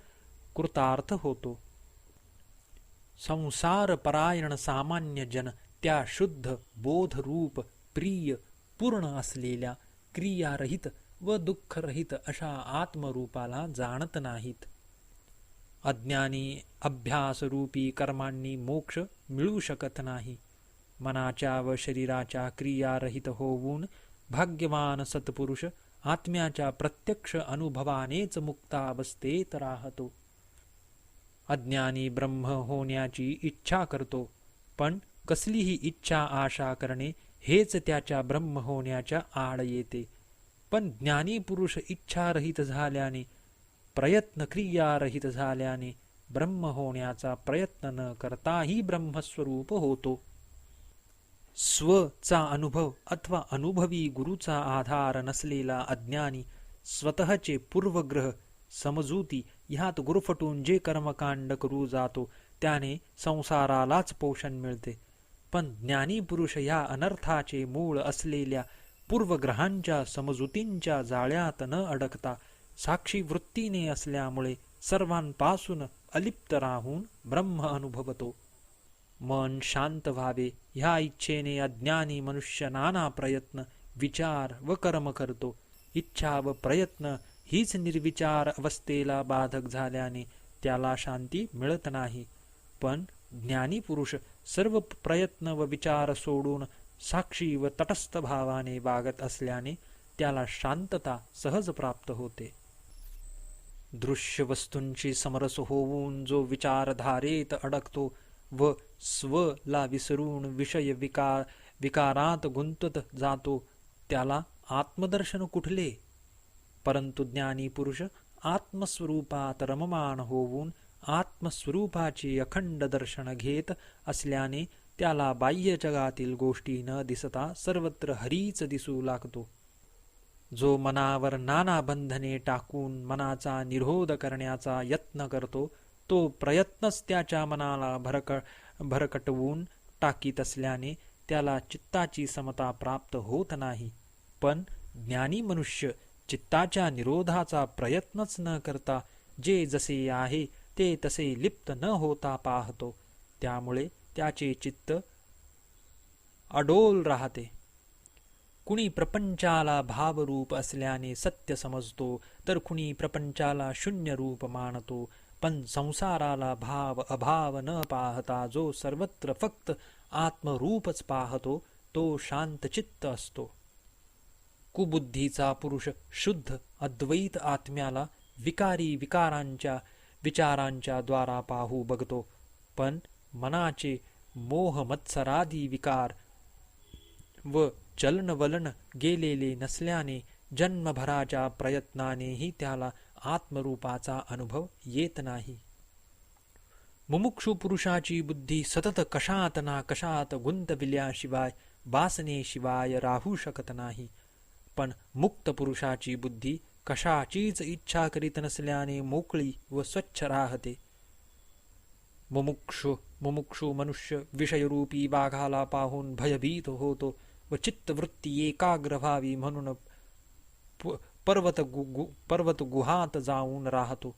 कृतार्थ होतो. संसारपरायण सामान्य जन त्या शुद्ध बोधरूप प्रिय पूर्ण असलेल्या क्रियारहित व दुःखरहित अशा आत्मरूपाला जाणत नाहीत. अज्ञानी अभ्यासरूपी कर्मांनी मोक्ष मिळू शकत नाही. मनाच्या व शरीराच्या क्रियारहित होऊन भाग्यवान सत्पुरुष आत्म्याच्या प्रत्यक्ष अनुभवानेच मुक्तावस्थेत राहतो. अज्ञानी ब्रह्म होण्याची इच्छा करतो, पण कसलीही इच्छा आशा करणे हेच त्याच्या ब्रह्म होण्याच्या आड येते. पण ज्ञानी पुरुष इच्छारहित झाल्याने, प्रयत्न क्रियारहित झाल्याने ब्रह्म होण्याचा प्रयत्न न करताही ब्रह्मस्वरूप होतो. स्वचा अनुभव अथवा अनुभवी गुरुचा आधार नसलेला अज्ञानी स्वतःचे पूर्वग्रह समजुती ह्यात गुरफटून जे कर्मकांड करू जातो त्याने संसारालाच पोषण मिळते. पण ज्ञानी पुरुष ह्या अनर्थाचे मूळ असलेल्या पूर्वग्रहांच्या समजुतींच्या जाळ्यात न अडकता साक्षी वृत्तीने असल्यामुळे सर्वांपासून अलिप्त राहून ब्रह्म अनुभवतो. मन शांत व्हावे ह्या इच्छेने अज्ञानी मनुष्य नाना प्रयत्न विचार व कर्म करतो. इच्छा व प्रयत्न हीच निर्विचार अवस्थेला बाधक झाल्याने त्याला शांती मिळत नाही. पण ज्ञानी पुरुष सर्व प्रयत्न व विचार सोडून साक्षी व तटस्थ भावाने वागत असल्याने त्याला शांतता सहज प्राप्त होते. दृश्य वस्तूंची समरस होऊन जो विचारधारेत अडकतो व स्वला विसरून विषय विकारात गुंतत जातो त्याला आत्मदर्शन कुठले. परंतु ज्ञानी पुरुष आत्मस्वरूपात रममाण होऊन आत्मस्वरूपाचे अखंड दर्शन घेत असल्याने त्याला बाह्य जगातील गोष्टी न दिसता सर्वत्र हरीच दिसू लागतो. जो मनावर नाना बंधने टाकून मनाचा निरोध करण्याचा यत्न करतो तो प्रयत्नच त्याच्या मनाला भरकटवून टाकीत असल्याने त्याला चित्ताची समता प्राप्त होत नाही. पण ज्ञानी मनुष्य चित्ताच्या निरोधाचा प्रयत्नच न करता जे जसे आहे ते तसे लिप्त न होता पाहतो. त्यामुळे त्याचे चित्त अडोल राहते. कुणी प्रपंचाला भावरूप असल्याने सत्य समजतो तर कुणी प्रपंचाला शून्य रूप मानतो. पण संसाराला भाव अभाव न पाहता जो सर्वत्र फक्त आत्मरूपच पाहतो तो शांतचित्त असतो. कुबुद्धीचा पुरुष शुद्ध अद्वैत आत्म्याला विकारी विचारांच्या द्वारा पाहू बघतो. पण मनाचे मोह मत्सरादी विकार व चलनवलन गेलेले नसल्याने जन्मभराच्या प्रयत्नानेही त्याला आत्मरूपाचा अनुभव येत नाही. मुमुक्षु पुरुषाची बुद्धी सतत कशात ना कशात गुंतविल्याशिवाय वासनेशिवाय राहू शकत नाही. पण मुक्त पुरुषाची बुद्धी कशाचीच इच्छा करीत नसल्याने मोकळी व स्वच्छ राहते. मुमुक्षु मनुष्य विषयरूपी वाघाला पाहून भयभीत होतो व चित्तवृत्ती एकाग्र व्हावी म्हणून पर्वत गुहात जाऊन राहतो.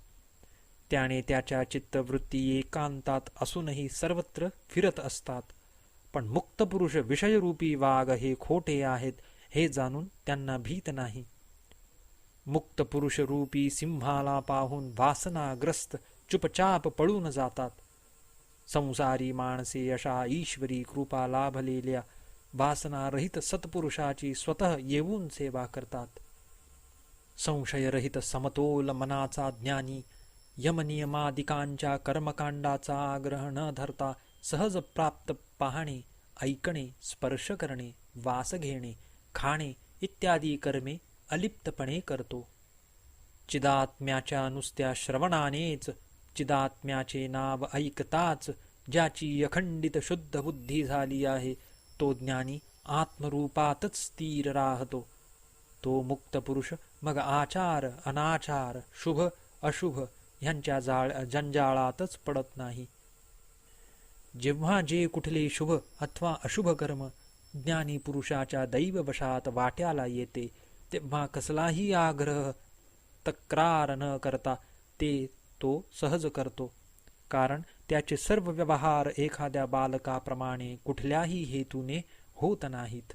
त्याने त्याच्या चित्तवृत्ती एकांतात असूनही सर्वत्र फिरत असतात. पण मुक्त पुरुष विषयरूपी वाघ हे खोटे आहेत हे जाणून त्यांना भीत नाही. मुक्त पुरुष रूपी सिंहाला पाहून वासनाग्रस्त चुपचाप पळून जातात. संसारी माणसे अशा ईश्वरी कृपा लाभलेल्या वासनारहित सत्पुरुषाची स्वतः येऊन सेवा करतात. संशयरहित समतोल मनाचा ज्ञानी यमनियमादिकांच्या कर्मकांडाचा आग्रह न धरता सहज प्राप्त पाहणे, ऐकणे, स्पर्श करणे, वास घेणे, खाणे इत्यादी कर्मे अलिप्तपणे करतो. चिदात्म्याच्या नुसत्या श्रवणानेच चिदात्म्याचे नाव ऐकताच ज्याची अखंडित शुद्ध बुद्धी झाली आहे तो ज्ञानी आत्मरूपातच स्थिर राहतो. तो मुक्त पुरुष मग आचार अनाचार शुभ अशुभ ह्यांच्या जंजाळातच पडत नाही. जेव्हा जे कुठले शुभ अथवा अशुभ कर्म ज्ञानी पुरुषाच्या दैववशात वाट्याला येते, तेव्हा कसलाही आग्रह तक्रार न करता ते तो सहज करतो. कारण त्याचे सर्व व्यवहार एखाद्या बालकाप्रमाणे कुठल्याही हेतूने होत नाहीत.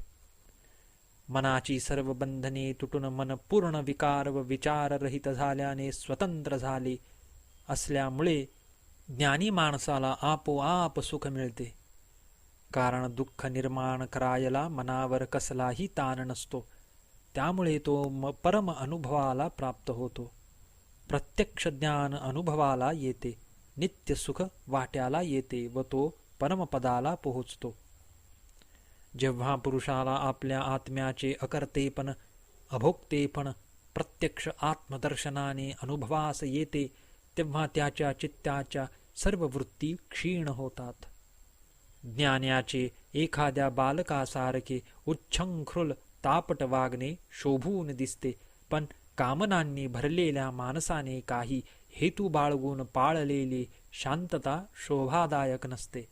मनाची सर्व बंधने तुटून मन पूर्ण विकार व विचाररहित झाल्याने स्वतंत्र झाले असल्यामुळे ज्ञानी माणसाला आपोआप सुख मिळते. कारण दुःख निर्माण करायला मनावर कसलाही ताण नसतो. त्यामुळे तो परम अनुभवाला प्राप्त होतो. प्रत्यक्ष ज्ञान अनुभवाला येते, नित्य सुख वाट्याला येते व तो परमपदाला पोहोचतो. जेव्हा पुरुषाला आपल्या आत्म्याचे अकर्तेपण अभोक्तेपण प्रत्यक्ष आत्मदर्शनाने अनुभवास येते, तेव्हा त्याच्या चित्ताच्या सर्व वृत्ती क्षीण होतात. ज्ञानाचे एखाद्या बालकासारखे उच्छृंखल तापट वागणे शोभून दिसते, पण कामनांनी भरलेल्या माणसाने काही हेतू बाळगून पाळलेली शांतता शोभादायक नसते.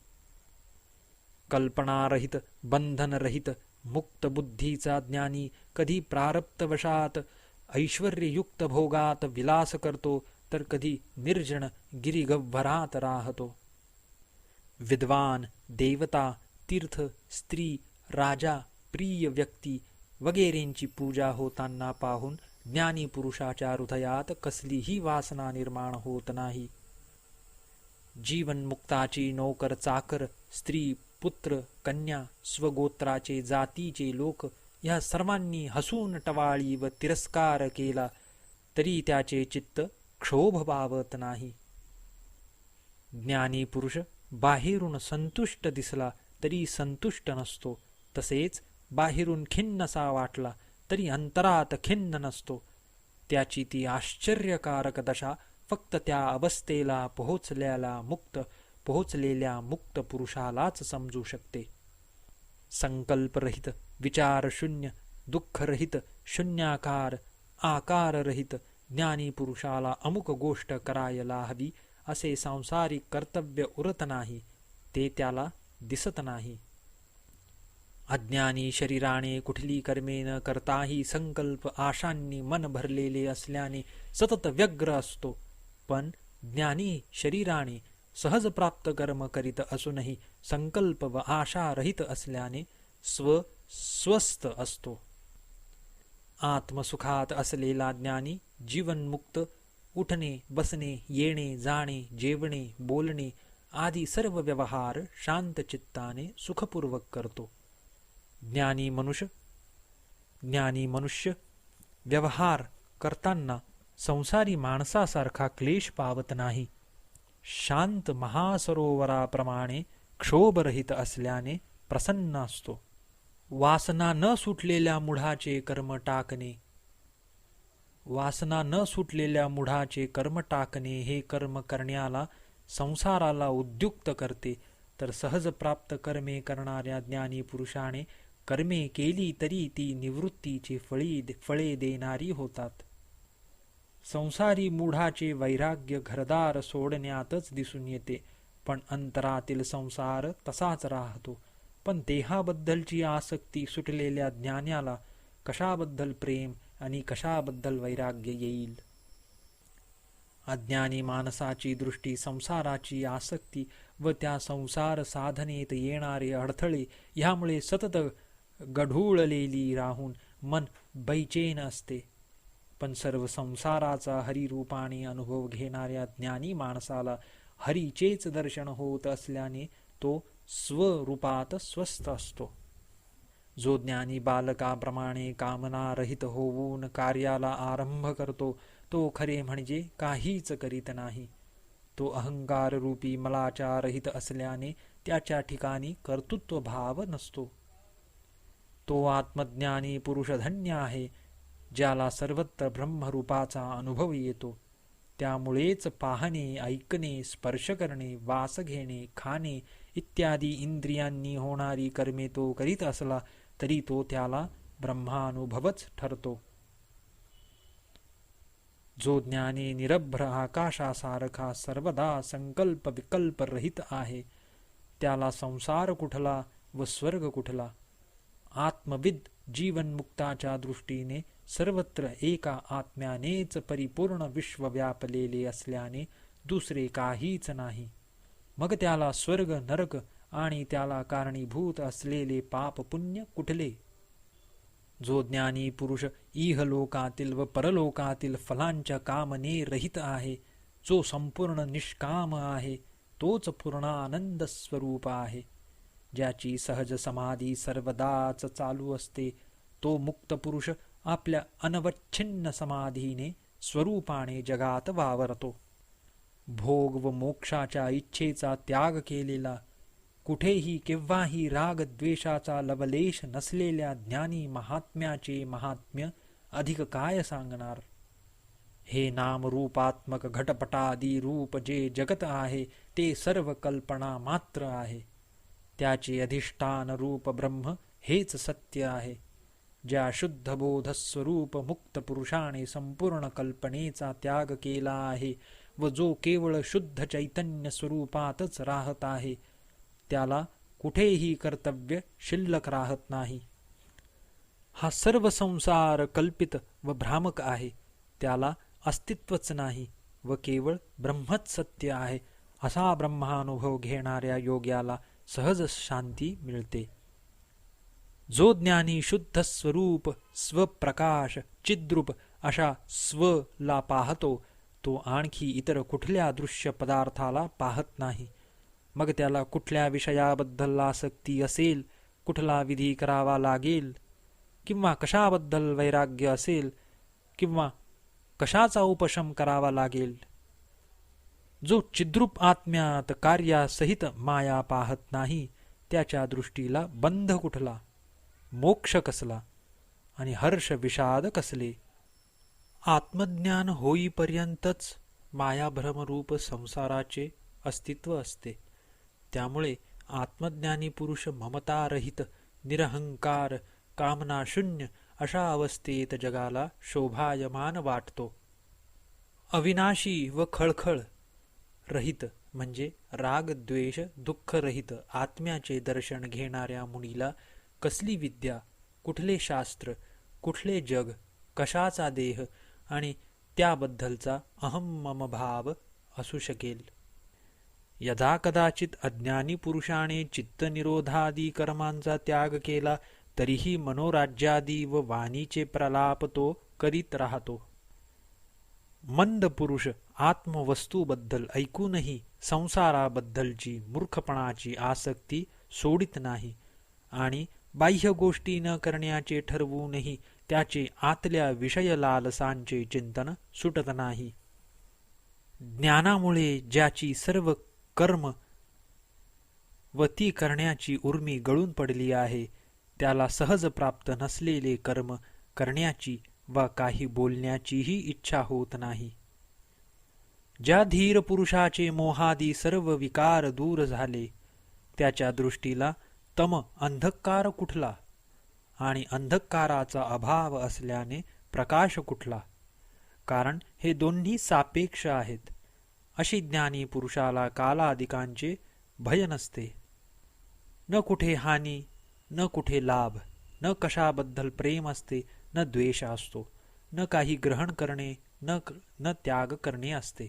कल्पनारहित बंधनरहित मुक्त बुद्धीचा ज्ञानी कधी प्रारब्धवशात ऐश्वर्ययुक्त भोगात विलास करतो, तर कधी निर्जन गिरिगव्वरात राहतो. विद्वान, देवता, तीर्थ, स्त्री, राजा, प्रिय व्यक्ती वगैरेंची पूजा होताना पाहून ज्ञानी पुरुषाच्या हृदयात कसलीही वासना निर्माण होत नाही. जीवनमुक्ताची नोकर चाकर, स्त्री, पुत्र, कन्या, स्वगोत्राचे जातीचे लोक या सर्वांनी हसून टवाळी व तिरस्कार केला तरी त्याचे चित्त क्षोभ पावत नाही. ज्ञानी पुरुष बाहेरून संतुष्ट दिसला तरी संतुष्ट नसतो, तसेच बाहेरून खिन्नसा वाटला तरी अंतरात खिन्न नसतो. त्याची ती आश्चर्यकारक दशा फक्त त्या अवस्थेला पोहोचलेल्या मुक्त पुरुषालाच समजू शकते. संकल्परहित, विचारशून्य, दुःखरहित, शून्याकार, आकाररहित ज्ञानी पुरुषाला अमुक गोष्ट करायला हवी असे सांसारिक कर्तव्य उरत नाही, ते त्याला दिसत नाही. अज्ञानी शरीराने कुठली कर्मे न करताही संकल्प आशांनी मन भरलेले असल्याने सतत व्यग्र असतो, पण ज्ञानी शरीराने सहज प्राप्त कर्म करीत असूनही संकल्प व आशा रहित असल्याने स्वस्थ असतो. आत्मसुखात असलेला ज्ञानी जीवनमुक्त उठणे, बसणे, येणे, जाणे, जेवणे, बोलणे आदी सर्व व्यवहार शांत चित्ताने सुखपूर्वक करतो. ज्ञानी मनुष्य व्यवहार करताना संसारी माणसासारखा क्लेश पावत नाही. शांत महासरोवराप्रमाणे क्षोभरहित असल्याने प्रसन्न असतो. वासना न सुटलेल्या मुढाचे कर्म टाकणे हे कर्म करण्याला संसाराला उद्युक्त करते, तर सहज प्राप्त कर्मे करणाऱ्या ज्ञानी पुरुषाने कर्मे केली तरी ती निवृत्तीची फळे देणारी होतात. संसारी मूढाचे वैराग्य घरदार सोडण्यातच दिसून येते, पण अंतरातील संसार तसाच राहतो. पण देहाबद्दलची आसक्ती सुटलेल्या ज्ञानाला कशाबद्दल प्रेम आणि कशाबद्दल वैराग्य येईल? अज्ञानी माणसाची दृष्टी संसाराची आसक्ती व त्या संसार साधनेत येणारे अडथळे ह्यामुळे सतत गढूळलेली राहून मन बैचेन असते. पण सर्व संसाराचा हरिरूपाने अनुभव घेणाऱ्या ज्ञानी माणसाला हरीचेच दर्शन होत असल्याने तो स्वरूपात स्वस्थ असतो. जो ज्ञानी बालकाप्रमाणे कामनारहित होऊन कार्याला आरंभ करतो, तो खरे म्हणजे काहीच करीत नाही. तो अहंकाररूपी मलाच्या रहित असल्याने त्याच्या ठिकाणी कर्तृत्वभाव नसतो. तो आत्मज्ञानी पुरुष धन्य आहे, ज्याला सर्वत्र ब्रह्मरूपाचा अनुभव येतो. त्यामुळेच पाहणे, ऐकणे, स्पर्श करणे, वास घेणे, खाणे इत्यादी इंद्रियांनी होणारी कर्मे तो करीत असला तरी तो त्याला ब्रह्मानुभवच ठरतो. जो ज्ञानी निरभ्र आकाशासारखा सर्वदा संकल्प विकल्प रहित आहे, त्याला संसार कुठला व स्वर्ग कुठला. आत्मविद जीवनमुक्ताच्या दृष्टीने सर्वत्र एका आत्म्यानेच परिपूर्ण विश्व व्यापलेले असल्याने दुसरे काहीच नाही. मग त्याला स्वर्ग नरक आणि त्याला कारणीभूत असलेले पाप पुण्य कुठले. जो ज्ञानी पुरुष इहलोकातील व परलोकातील फलांच्या कामने रहित आहे, जो संपूर्ण निष्काम आहे, तोच पूर्णानंद स्वरूप आहे. ज्याची सहज समाधी सर्वदाच चालू असते, तो मुक्त पुरुष आपल्या अनवच्छिन्न समाधीने स्वरूपाने जगात वावरतो. भोग व मोक्षाच्या इच्छेचा त्याग केलेला, कुठेही केव्हाही राग द्वेषाचा लवलेश नसलेल्या ज्ञानी महात्म्याचे महात्म्य अधिक काय सांगणार. हे नामरूपात्मक घटपटादी रूप जे जगत आहे, ते सर्व कल्पना मात्र आहे. त्याचे अधिष्ठान रूप ब्रह्म हेच सत्य आहे. ज्या शुद्धबोध स्वरूप मुक्त पुरुषाने संपूर्ण कल्पनेचा त्याग केला आहे व जो केवळ शुद्ध चैतन्य स्वरूपातच राहत आहे, त्याला कुठेही कर्तव्य शिल्लक राहत नाही. हा सर्व संसार कल्पित व भ्रामक आहे, त्याला अस्तित्वच नाही व केवळ ब्रह्मच सत्य आहे, असा ब्रह्मानुभव घेणाऱ्या योग्याला सहज शांती मिळते. जो ज्ञानी शुद्ध स्वरूप स्वप्रकाश चिद्रूप अशा स्वला पाहतो, तो आणखी इतर कुठल्या दृश्य पदार्थाला पाहत नाही. मग त्याला कुठल्या विषयाबद्दल आसक्ती असेल, कुठला विधी करावा लागेल, किंवा कशाबद्दल वैराग्य असेल, किंवा कशाचा उपशम करावा लागेल. जो चिद्रूप आत्म्यात कार्यासहित माया पाहत नाही, त्याच्या दृष्टीला बंध कुठला, मोक्ष कसला आणि हर्ष विषाद कसले. आत्मज्ञान होईपर्यंतच मायाभ्रमरूप संसाराचे अस्तित्व असते. त्यामुळे आत्मज्ञानी पुरुष ममतारहित निरहंकार कामनाशून्य अशा अवस्थेत जगाला शोभायमान वाटतो. अविनाशी व खळखळ रहित म्हणजे राग द्वेष दुःखरहित आत्म्याचे दर्शन घेणाऱ्या मुनीला कसली विद्या, कुठले शास्त्र, कुठले जग, कशाचा देह आणि त्याबद्दलचा अहम मम भाव असू शकेल. यदा कदाचित अज्ञानी पुरुषाने चित्तनिरोधादी कर्मांचा त्याग केला, तरीही मनोराज्यादी व वाणीचे प्रलाप तो करीत राहतो. मंद पुरुष आत्मवस्तूबद्दल ऐकूनही संसाराबद्दलची मूर्खपणाची आसक्ती सोडित नाही आणि बाह्य गोष्टी न करण्याचे ठरवूनही त्याचे आतल्या विषय लालसांचे चिंतन सुटत नाही. ज्ञानामुळे ज्याची सर्व कर्म व ती करण्याची उर्मी गळून पडली आहे, त्याला सहज प्राप्त नसलेले कर्म करण्याची वा काही बोलण्याचीही इच्छा होत नाही. ज्या धीर पुरुषाचे मोहादी सर्व विकार दूर झाले, त्याच्या दृष्टीला तम अंधकार कुठला आणि अंधकाराचा अभाव असल्याने प्रकाश कुठला. कारण हे दोन्ही सापेक्ष आहेत. अशी ज्ञानी पुरुषाला कालादिकांचे भय नसते. न कुठे हानी, न कुठे लाभ, न कशाबद्दल प्रेम असते, न द्वेष असतो, न काही ग्रहण करणे, न त्याग करणे असते.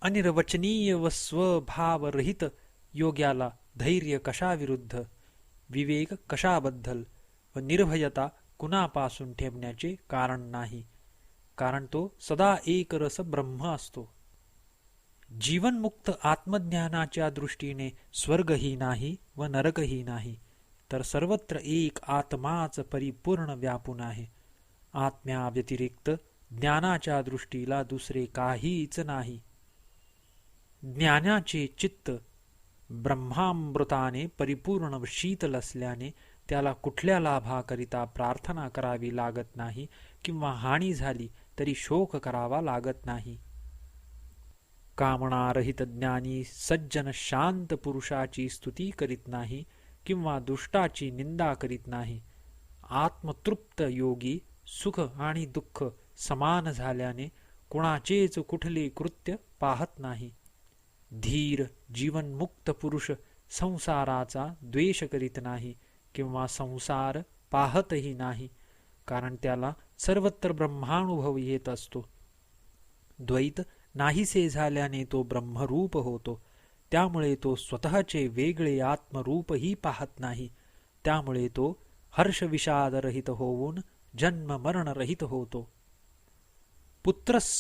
अनिर्वचनीय व स्वभावरहित योग्याला धैर्य कशाविरुद्ध, विवेक कशाबद्दल व निर्भयता कुणापासून ठेवण्याचे कारण नाही, कारण तो सदा एक रस ब्रह्म असतो. जीवनमुक्त आत्मज्ञानाच्या दृष्टीने स्वर्गही नाही व नरकही नाही, तर सर्वत्र एक आत्माच परिपूर्ण व्यापून आहे. आत्म्याव्यतिरिक्त ज्ञानाच्या दृष्टीला दुसरे काहीच नाही. ज्ञानाचे चित्त ब्रह्मामृताने परिपूर्ण व शीतल असल्याने त्याला कुठल्या लाभाकरिता प्रार्थना करावी लागत नाही किंवा हानी झाली तरी शोक करावा लागत नाही. कामनारहित ज्ञानी सज्जन शांत पुरुषाची स्तुती करीत नाही किंवा दुष्टाची निंदा करीत नाही. आत्मतृप्त योगी सुख आणि दुःख समान झाल्याने कुणाचेच कुठले कृत्य पाहत नाही. धीर जीवनमुक्त पुरुष संसाराचा द्वेष करीत नाही किंवा संसार पाहतही नाही, कारण त्याला सर्वत्र ब्रह्मानुभव येत असतो. द्वैत नाहीसे झाल्याने तो ब्रह्मरूप होतो. त्यामुळे तो स्वतःचे वेगळे आत्मरूपही पाहत नाही. त्यामुळे तो हर्षविषादरहित होऊन जन्ममरणरहित होतो. पुत्रस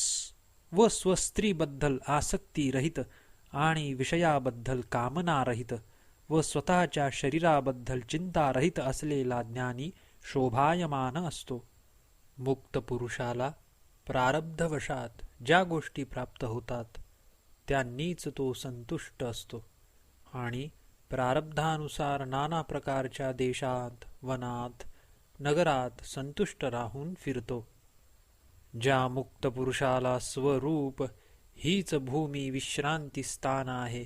व स्वस्त्रीबद्दल आसक्तीरहित आणि विषयाबद्दल कामनारहित व स्वतःच्या शरीराबद्दल चिंतारहित असलेला ज्ञानी शोभायमान असतो. मुक्त पुरुषाला प्रारब्धवशात ज्या गोष्टी प्राप्त होतात त्यांनीच तो संतुष्ट असतो आणि प्रारब्धानुसार नाना प्रकारच्या देशात, वनात, नगरात संतुष्ट राहून फिरतो. ज्या मुक्त पुरुषाला स्वरूप हीच भूमी विश्रांती स्थान आहे,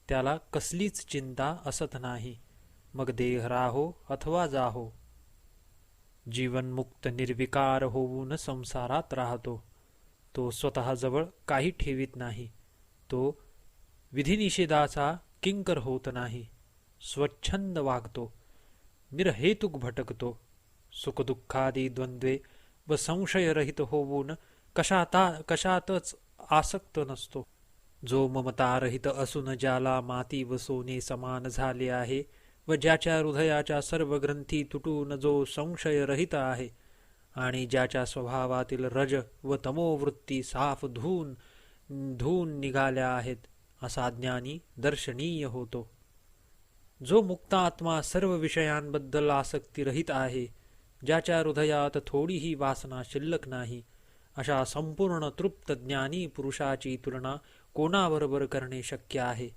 त्याला कसलीच चिंता असत नाही, मग देह राहो अथवा जाहो. जीवनमुक्त निर्विकार होऊन संसारात राहतो. तो स्वतःजवळ काही ठेवीत नाही. तो विधिनिषेधाचा किंकर होत नाही. स्वच्छंद वागतो. निर्हेतुक भटकतो. सुखदुःखादी द्वंद्वे व संशयरहित होऊन कशातच आसक्त नसतो. जो ममतारहित असून ज्याला माती व सोने समान झाले आहे व ज्याच्या हृदयाच्या सर्व ग्रंथी तुटून जो संशयरहित आहे आणि ज्याच्या स्वभावातील रज व तमोवृत्ती साफ धुवून निघाल्या आहेत, असा ज्ञानी दर्शनीय होतो. जो मुक्त आत्मा सर्व विषयांबद्दल आसक्तीरहित आहे, ज्याच्या हृदयात थोडीही वासना शिल्लक नाही, अशा संपूर्ण तृप्त ज्ञानी पुरुषाची तुलना कोणाबरोबर करणे शक्य आहे.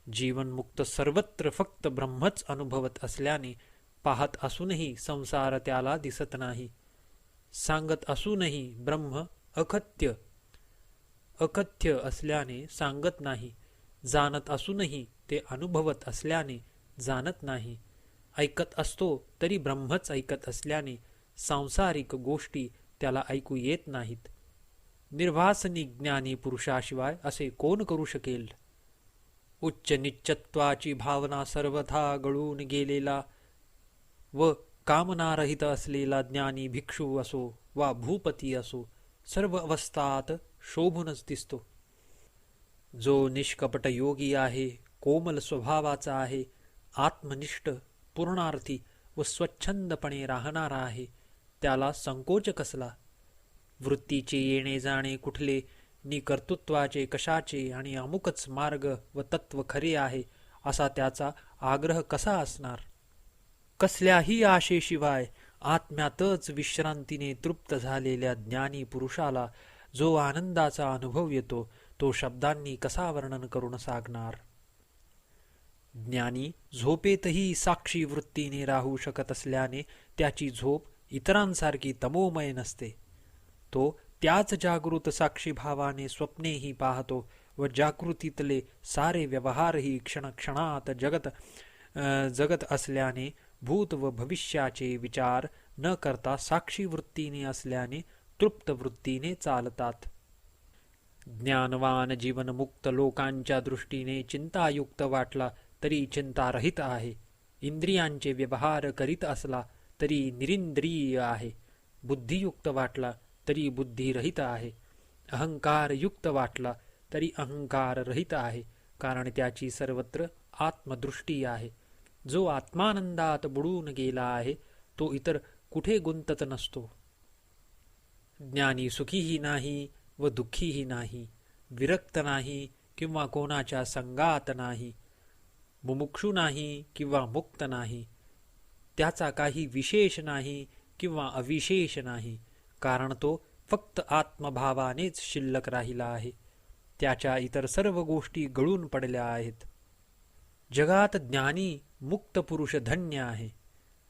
जीवनमुक्त सर्वत्र फक्त ब्रह्मच अनुभवत असल्याने पाहत असूनही संसार त्याला दिसत नाही. सांगत असूनही ब्रह्म अकथ्य असल्याने सांगत नाही. जाणत असूनही ते अनुभवत असल्याने जाणत नाही. ऐकत असतो तरी ब्रह्मच ऐकत असल्याने सांसारिक गोष्टी त्याला ऐकू येत नाहीत. निर्वासनी ज्ञानी पुरुषाशिवाय असे कोण करू शकेल? उच्च निश्चत्वाची भावना सर्वथा गळून गेलेला व कामनारहित असलेला ज्ञानी भिक्षू असो वा भूपती असो, सर्व अवस्थात शोभूनच दिसतो. जो निष्कपट योगी आहे, कोमल स्वभावाचा आहे, आत्मनिष्ठ, पूर्णार्थी व स्वच्छंदपणे राहणारा आहे, त्याला संकोच कसला? वृत्तीचे येणे जाणे कुठले, नि कर्तृत्वाचे कशाचे, आणि अमुकच मार्ग व तत्व खरे आहे असा त्याचा आग्रह कसा असणार? कसल्याही आशेशिवाय आत्म्यातच विश्रांतीने तृप्त झालेल्या ज्ञानी पुरुषाला जो आनंदाचा अनुभव येतो, तो शब्दांनी कसा वर्णन करून सांगणार? ज्ञानी झोपेतही साक्षी वृत्तीने राहू शकत असल्याने त्याची झोप इतरांसारखी तमोमय नसते. तो त्याच जागृत साक्षी भावाने स्वप्नेही पाहतो व जागृतीतले सारे व्यवहारही क्षणक्षणात जगत असल्याने भूत व भविष्याचे विचार न करता साक्षी वृत्तीने असल्याने तृप्त वृत्तीने चालतात. ज्ञानवान जीवनमुक्त लोकांच्या दृष्टीने चिंतायुक्त वाटला तरी चिंतारहित आहे. इंद्रियांचे व्यवहार करीत असला तरी निरिंद्रिय आहे. बुद्धियुक्त वाटला तरी बुद्धिरहित आहे. अहंकारयुक्त वाटला तरी अहंकाररहित आहे, कारण त्याची सर्वत्र आत्मदृष्टी आहे. जो आत्मानंदात बुडून गेला आहे तो इतर कुठे गुंतत नसतो. ज्ञानी सुखीही नाही व दुःखीही नाही, विरक्त नाही किंवा कोणाच्या संगात नाही, मुमुक्षू नाही किंवा मुक्त नाही. त्याचा काही विशेष नाही किंवा अविशेष नाही, कारण तो फक्त आत्मभावानेच शिल्लक राहिला आहे. त्याच्या इतर सर्व गोष्टी गळून पडल्या आहेत. जगात ज्ञानी मुक्त पुरुष धन्य आहे,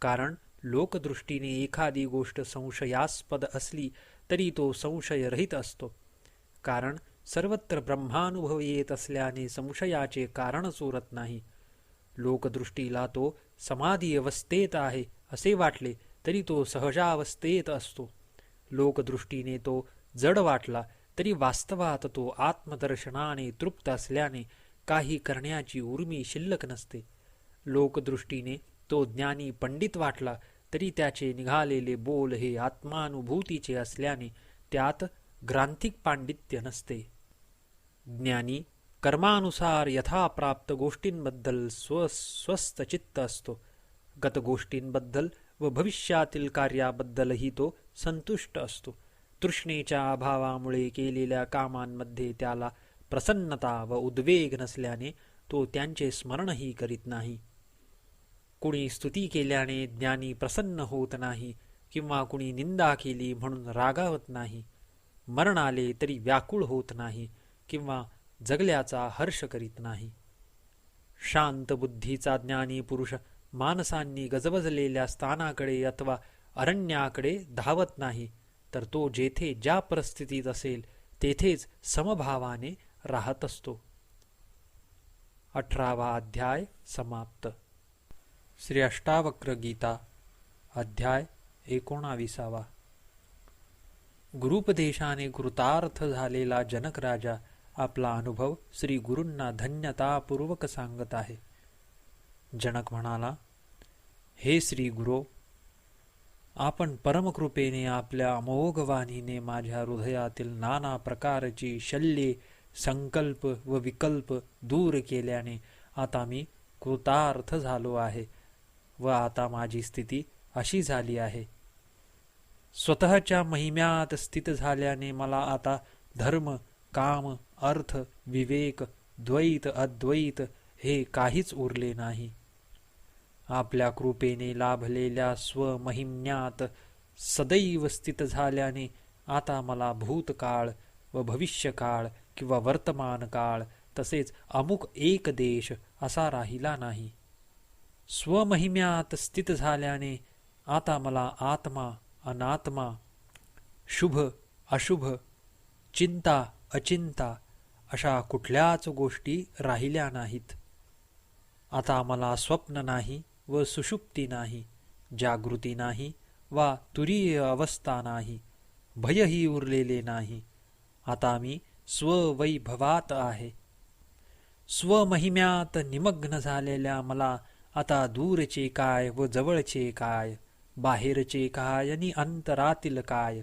कारण लोकदृष्टीने एखादी गोष्ट संशयास्पद असली तरी तो संशयरहित असतो. कारण सर्वत्र ब्रह्मानुभव येत असल्याने संशयाचे कारणच उरत नाही. लोकदृष्टीला तो समाधी अवस्थेत आहे असे वाटले तरी तो सहजावस्थेत असतो. लोकदृष्टीने तो जड वाटला तरी वास्तवात तो आत्मदर्शनाने तृप्त असल्याने काही करण्याची उर्मी शिल्लक नसते. लोकदृष्टीने तो ज्ञानी पंडित वाटला तरी त्याचे निघालेले बोल हे आत्मानुभूतीचे असल्याने त्यात ग्रांथिक पांडित्य नसते. ज्ञानी कर्मानुसार यथाप्राप्त गोष्टींबद्दल स्वस्थ चित्त असतो. गतगोष्टींबद्दल व भविष्यातील कार्याबद्दलही तो संतुष्ट असतो. तृष्णेच्या अभावामुळे केलेल्या कामांमध्ये त्याला प्रसन्नता व उद्वेग नसल्याने तो त्यांचे स्मरणही करीत नाही. कुणी स्तुती केल्याने ज्ञानी प्रसन्न होत नाही किंवा कुणी निंदा केली म्हणून रागावत नाही. मरण आले तरी व्याकुळ होत नाही किंवा जगल्याचा हर्ष करीत नाही. शांत बुद्धीचा ज्ञानी पुरुष माणसांनी गजबजलेल्या स्थानाकडे अथवा अरण्याकडे धावत नाही, तर तो जेथे ज्या परिस्थितीत असेल तेथेच समभावाने राहत असतो. 18वा अध्याय समाप्त. श्री अष्टावक्र गीता अध्याय 19. गुरुपदेशाने कृतार्थ झालेला जनक राजा आपला अनुभव श्री गुरूंना धन्यतापूर्वक सांगत आहे. जनक म्हणाला, हे श्री गुरो, आपण परमकृपेने आपल्या अमोघ वाणीने माझ्या हृदयातील नाना प्रकारची शल्ये, संकल्प व विकल्प दूर केल्याने आता मी कृतार्थ झालो आहे व आता माझी स्थिती अशी झाली आहे. स्वतःच्या महिम्यात स्थित झाल्याने मला आता धर्म, काम, अर्थ, विवेक, द्वैत, अद्वैत हे काहीच उरले नाही. आपल्या कृपेने लाभलेल्या स्वमहिम्यात सदैव स्थित झाल्याने आता मला भूतकाळ व भविष्यकाळ किंवा वर्तमान काळ तसेच अमुक एक देश असा राहिला नाही. स्वमहिम्यात स्थित झाल्याने आता मला आत्मा, अनात्मा, शुभ, अशुभ, चिंता, अचिंता अशा कुठल्याच गोष्टी राहिल्या नाहीत. आता मला स्वप्न नाही व सुषुप्ती नाही, जागृती नाही वा तुरीय अवस्था नाही, भयही उरलेले नाही. आता मी स्ववैभवात आहे. स्वमहिम्यात निमग्न झालेल्या मला आता दूरचे काय व जवळचे काय, बाहेरचे काय आणि अंतरातील काय,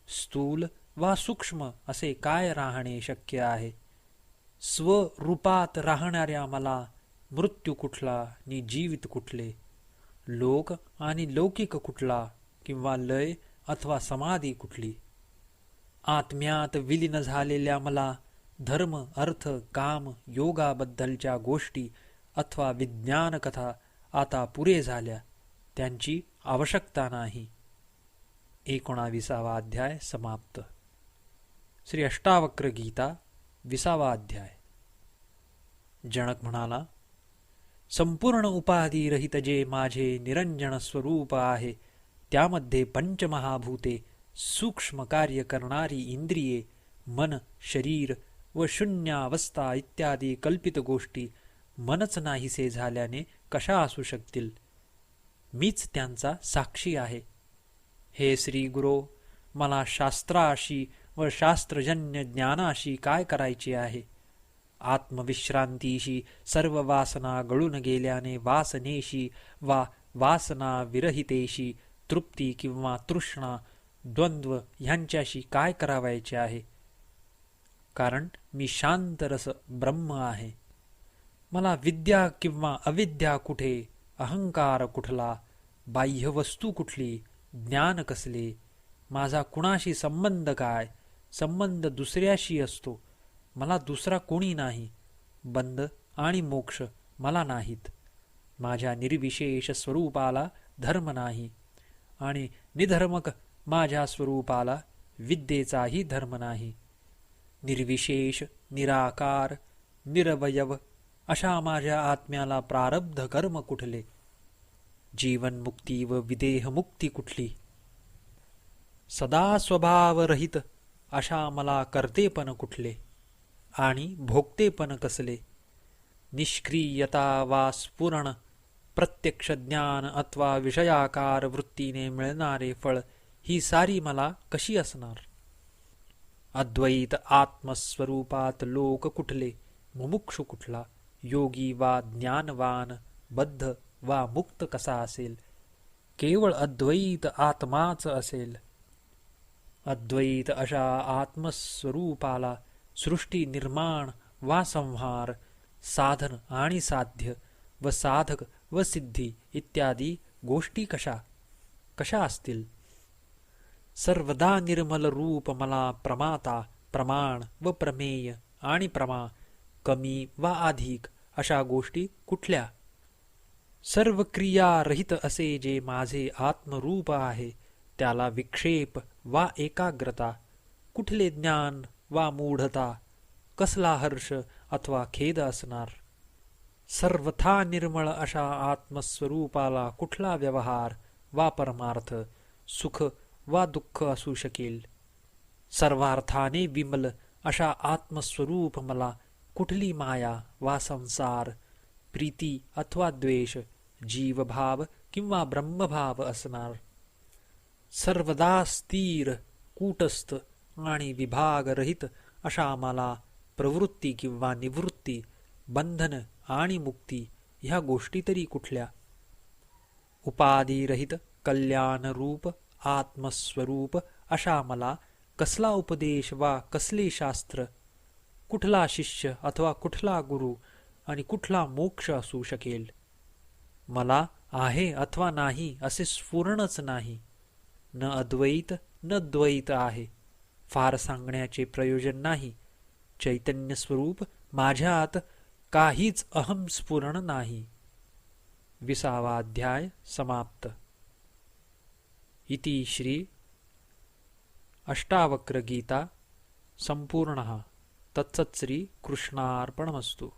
स्थूल वा सूक्ष्म असे काय राहणे शक्य आहे. स्वरूपात राहणाऱ्या मला मृत्यू कुठला नि जीवित कुठले, लोक आणि लौकिक कुठला किंवा लय अथवा समाधी कुठली. आत्म्यात विलीन झालेल्या मला धर्म, अर्थ, काम, योगाबद्दलच्या गोष्टी अथवा विज्ञान कथा आता पुरे झाल्या, त्यांची आवश्यकता नाही. 19वा अध्याय समाप्त. श्री अष्टावक्र गीता 20वा अध्याय. जनक म्हणाला, संपूर्ण उपाधिरहित जे माझे निरंजन स्वरूप आहे त्यामध्ये पंचमहाभूते, सूक्ष्म कार्य करणारी इंद्रिये, मन, शरीर व शून्यावस्था इत्यादी कल्पित गोष्टी मनच नाहीसे झाल्याने कशा असू शकतील. मीच त्यांचा साक्षी आहे. हे श्री गुरो, मला शास्त्राशी व शास्त्रजन्य ज्ञानाशी काय करायचे आहे. आत्मविश्रांतीशी सर्व वासना गळून गेल्याने वासनेशी वा वासना विरहितेशी तृप्ती किंवा तृष्णा, द्वंद्व ह्यांच्याशी काय करावायचे आहे. कारण मी शांतरस ब्रह्म आहे. मला विद्या किंवा अविद्या कुठे, अहंकार कुठला, बाह्यवस्तू कुठली, ज्ञान कसले, माझा कुणाशी संबंध काय, संबंध दुसऱ्याशी असतो, मला दुसरा कोणी नाही, बंध आणि मोक्ष मला नाहीत. माझ्या निर्विशेष स्वरूपाला धर्म नाही आणि निधर्मक माझ्या स्वरूपाला विद्येचाही धर्म नाही. निर्विशेष, निराकार, निरवयव अशा माझ्या आत्म्याला प्रारब्ध कर्म कुठले, जीवनमुक्ती व विदेहमुक्ती कुठली, सदा स्वभावरहित अशा मला कर्तेपण कुठले आणि भोगतेपण कसले, निष्क्रियता वा स्फुरण प्रत्यक्ष ज्ञान अथवा विषयाकार वृत्तीने मिळणारे फळ ही सारी मला कशी असणार? अद्वैत आत्मस्वरूपात लोक कुठले, मुमुक्षु कुठला, योगी वा ज्ञानवान, बद्ध वा मुक्त कसा असेल? केवळ अद्वैत आत्माच असेल. अद्वैत अशा आत्मस्वरूपाला सृष्टी निर्माण वा संहार, साधन आणि साध्य व साधक व सिद्धी इत्यादी गोष्टी कशा असतील? सर्वदा निर्मल रूप मला प्रमाता, प्रमाण व प्रमेय आणि प्रमा, कमी वा अधिक अशा गोष्टी कुठल्या? सर्व क्रिया रहित असे जे माझे आत्मरूप आहे त्याला विक्षेप वा एकाग्रता, कुठले ज्ञान वा मूढता, कसला हर्ष अथवा खेद असणार? सर्वथा निर्मळ अशा आत्मस्वरूपाला कुठला व्यवहार वा परमार्थ, सुख वा दुःख असू शकेल? सर्वार्थाने विमल अशा आत्मस्वरूप मला कुठली माया वा संसार, प्रीती अथवा द्वेष, जीवभाव किंवा ब्रह्मभाव असणार? सर्वदा स्थिर, कूटस्थ आणि विभागरहित अशा मला प्रवृत्ती किंवा निवृत्ती, बंधन आणि मुक्ती ह्या गोष्टी तरी कुठल्या? उपाधिरहित कल्याणरूप आत्मस्वरूप अशा मला कसला उपदेश वा कसले शास्त्र, कुठला शिष्य अथवा कुठला गुरु आणि कुठला मोक्ष असू शकेल? मला आहे अथवा नाही असे स्फुरणच नाही. न अद्वैत न द्वैत आहे. फार सांगण्याचे प्रयोजन नाही. चैतन्य स्वरूप माझ्यात काहीच अहम स्फुरण नाही. 20वा अध्याय समाप्त. इति श्री अष्टावक्र गीता संपूर्णः. तत्सत् श्री कृष्णार्पणमस्तु.